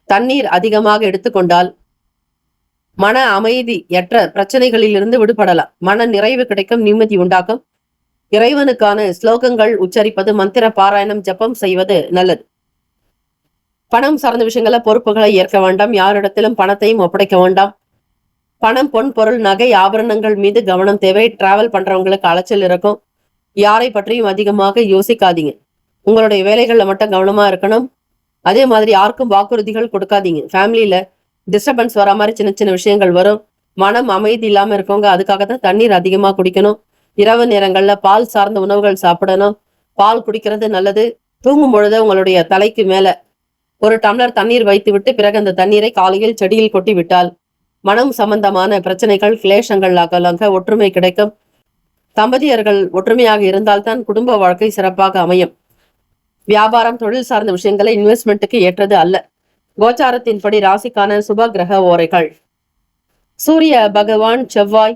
தண்ணீர் அதிகமாக எடுத்துக்கொண்டால் மன அமைதியற்ற பிரச்சனைகளில் இருந்து விடுபடலாம். மன நிறைவு கிடைக்கும், நிம்மதி உண்டாக்கும். இறைவனுக்கான ஸ்லோகங்கள் உச்சரிப்பது, மந்திர பாராயணம், ஜபம் செய்வது நல்லது. பணம் சார்ந்த விஷயங்கள பொறுப்புகளை ஏற்க வேண்டாம். யாரிடத்திலும் பணத்தையும் ஒப்படைக்க வேண்டாம். பணம், பொன், பொருள், நகை, ஆபரணங்கள் மீது கவனம் தேவை. டிராவல் பண்றவங்களுக்கு அலைச்சல் இருக்கும். யாரை பற்றியும் அதிகமாக யோசிக்காதீங்க. உங்களுடைய வேலைகள்ல மட்டும் கவனமா இருக்கணும். அதே மாதிரி யாருக்கும் வாக்குறுதிகள் கொடுக்காதீங்க. ஃபேமிலியில டிஸ்டர்பன்ஸ் வர மாதிரி சின்ன சின்ன விஷயங்கள் வரும். மனம் அமைதி இல்லாம இருக்கவங்க அதுக்காக தான் தண்ணீர் அதிகமா குடிக்கணும். இரவு நேரங்கள்ல பால் சார்ந்த உணவுகள் சாப்பிடணும். பால் குடிக்கிறது நல்லது. தூங்கும் பொழுது உங்களுடைய தலைக்கு மேல ஒரு டம்ளர் தண்ணீர் வைத்து விட்டு பிறகு அந்த தண்ணீரை காலையில் செடியில் கொட்டி விட்டால் மனம் சம்பந்தமான பிரச்சனைகள், கிளேஷங்கள் அகலங்க, ஒற்றுமை கிடைக்கும். தம்பதியர்கள் ஒற்றுமையாக இருந்தால்தான் குடும்ப வாழ்க்கை சிறப்பாக அமையும். வியாபாரம், தொழில் சார்ந்த விஷயங்களை இன்வெஸ்ட்மெண்ட்டுக்கு ஏற்றது அல்ல. கோச்சாரத்தின்படி ராசிக்கான சுப கிரக ஓரைகள்: சூரிய பகவான், செவ்வாய்,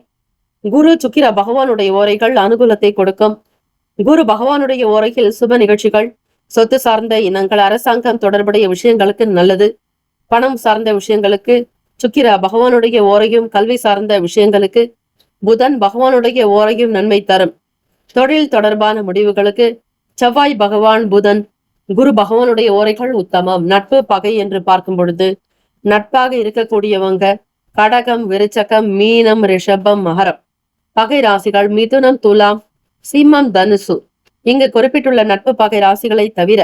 குரு, சுக்கிர பகவானுடைய ஓரைகள் அனுகூலத்தை கொடுக்கும். குரு பகவானுடைய ஓரையில் சுப நிகழ்ச்சிகள், சொத்து சார்ந்த இனங்கள், அரசாங்கம் தொடர்புடைய விஷயங்களுக்கு நல்லது. பணம் சார்ந்த விஷயங்களுக்கு சுக்கிர பகவானுடைய ஓரையும், கல்வி சார்ந்த விஷயங்களுக்கு புதன் பகவானுடைய ஓரையும் நன்மை தரும். தொழில் தொடர்பான முடிவுகளுக்கு செவ்வாய் பகவான், புதன், குரு பகவானுடைய ஓரைகள் உத்தமம். நட்பு, பகை என்று பார்க்கும் பொழுது நட்பாக இருக்கக்கூடியவங்க கடகம், விருச்சகம், மீனம், ரிஷபம், மகரம். பகை ராசிகள் மிதுனம், துலாம், சிம்மம், தனுசு. இங்கு குறிப்பிட்டுள்ள நட்பு பகை ராசிகளை தவிர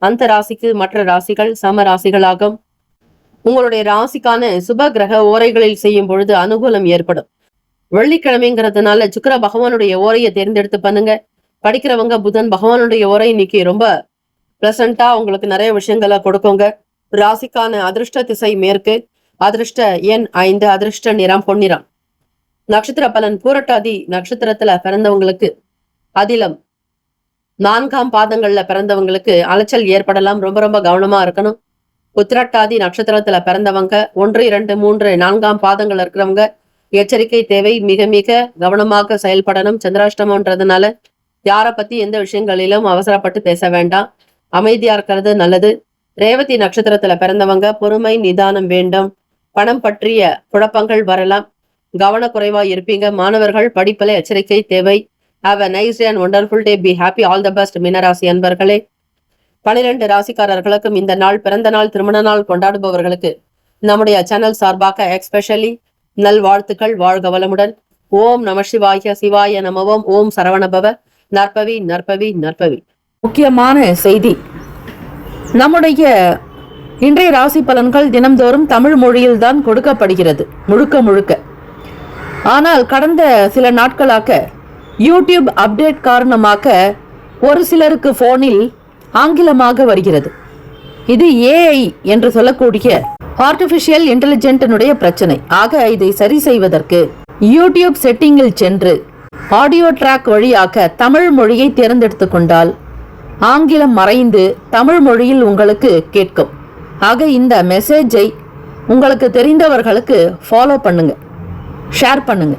அந்த ராசிக்கு மற்ற ராசிகள் சம ராசிகளாகும். உங்களுடைய ராசிக்கான சுப கிரக ஓரைகளில் செய்யும் பொழுது அனுகூலம் ஏற்படும். வெள்ளிக்கிழமைங்கிறதுனால சுக்கிர பகவானுடைய ஓரையை தேர்ந்தெடுத்து பண்ணுங்க. படிக்கிறவங்க புதன் பகவானுடைய ஓரை இன்னைக்கு ரொம்ப பிளசண்டா உங்களுக்கு நிறைய விஷயங்களை கொடுக்குங்க. ராசிக்கான அதிர்ஷ்ட திசை மேற்கு, அதிர்ஷ்ட எண் 5, அதிர்ஷ்ட நிறம் பொன்னிறம். நட்சத்திர பலன்: பூரட்டாதி நட்சத்திரத்துல பிறந்தவங்களுக்கு, அதிலும் 4ஆம் பாதங்கள்ல பிறந்தவங்களுக்கு அலைச்சல் ஏற்படலாம். ரொம்ப ரொம்ப கவனமா இருக்கணும். உத்திரட்டாதி நட்சத்திரத்துல பிறந்தவங்க 1, 2, 3, 4ஆம் பாதங்கள் இருக்கிறவங்க எச்சரிக்கை தேவை. மிக மிக கவனமாக செயல்படணும். சந்திராஷ்டமன்றதுனால யாரை பத்தி எந்த விஷயங்களிலும் அவசரப்பட்டு பேச வேண்டாம். அமைதியா இருக்கிறது நல்லது. ரேவதி நட்சத்திரத்துல பிறந்தவங்க பொறுமை நிதானம் வேண்டும். பணம் பற்றிய குழப்பங்கள் வரலாம். கவனக்குறைவா இருப்பீங்க. மாணவர்கள் படிப்புல எச்சரிக்கை தேவை. Have a nice day and wonderful day. Be happy. All the best. மீனராசி அன்பர்களே. 12 ராசிக்காரர்களுக்கும் இந்த நாள், பிறந்த நாள், திருமண நாள் கொண்டாடுபவர்களுக்கு நம்முடைய சேனல் சார்பாக எக்ஸ்பெஷலி நல்வாழ்த்துக்கள். வாழ்க வளமுடன். ஓம் நம சிவாய, சிவாய நமவோம். ஓம் சரவணபவ. நற்பவி நற்பவி நற்பவி. முக்கியமான செய்தி: நம்முடைய இன்றைய ராசி பலன்கள் தினம்தோறும் தமிழ் மொழியில் தான் கொடுக்கப்படுகிறது முழுக்க முழுக்க. ஆனால் கடந்த சில நாட்களாக யூடியூப் அப்டேட் காரணமாக ஒரு சிலருக்கு போனில் ஆங்கிலமாக வருகிறது. இது ஏஐ என்று சொல்லக்கூடிய ஆர்டிபிஷியல் இன்டெலிஜென்டினுடைய பிரச்சனை. ஆக இதை சரி செய்வதற்கு யூடியூப் செட்டிங்கில் சென்று ஆடியோ ட்ராக் வழியாக தமிழ் மொழியை தேர்ந்தெடுத்து கொண்டால் ஆங்கிலம் மறைந்து தமிழ் மொழியில் உங்களுக்கு கேட்கும். ஆக இந்த மெசேஜை உங்களுக்கு தெரிந்தவர்களுக்கு ஃபாலோ பண்ணுங்க. ஷேர் பண்ணுங்க.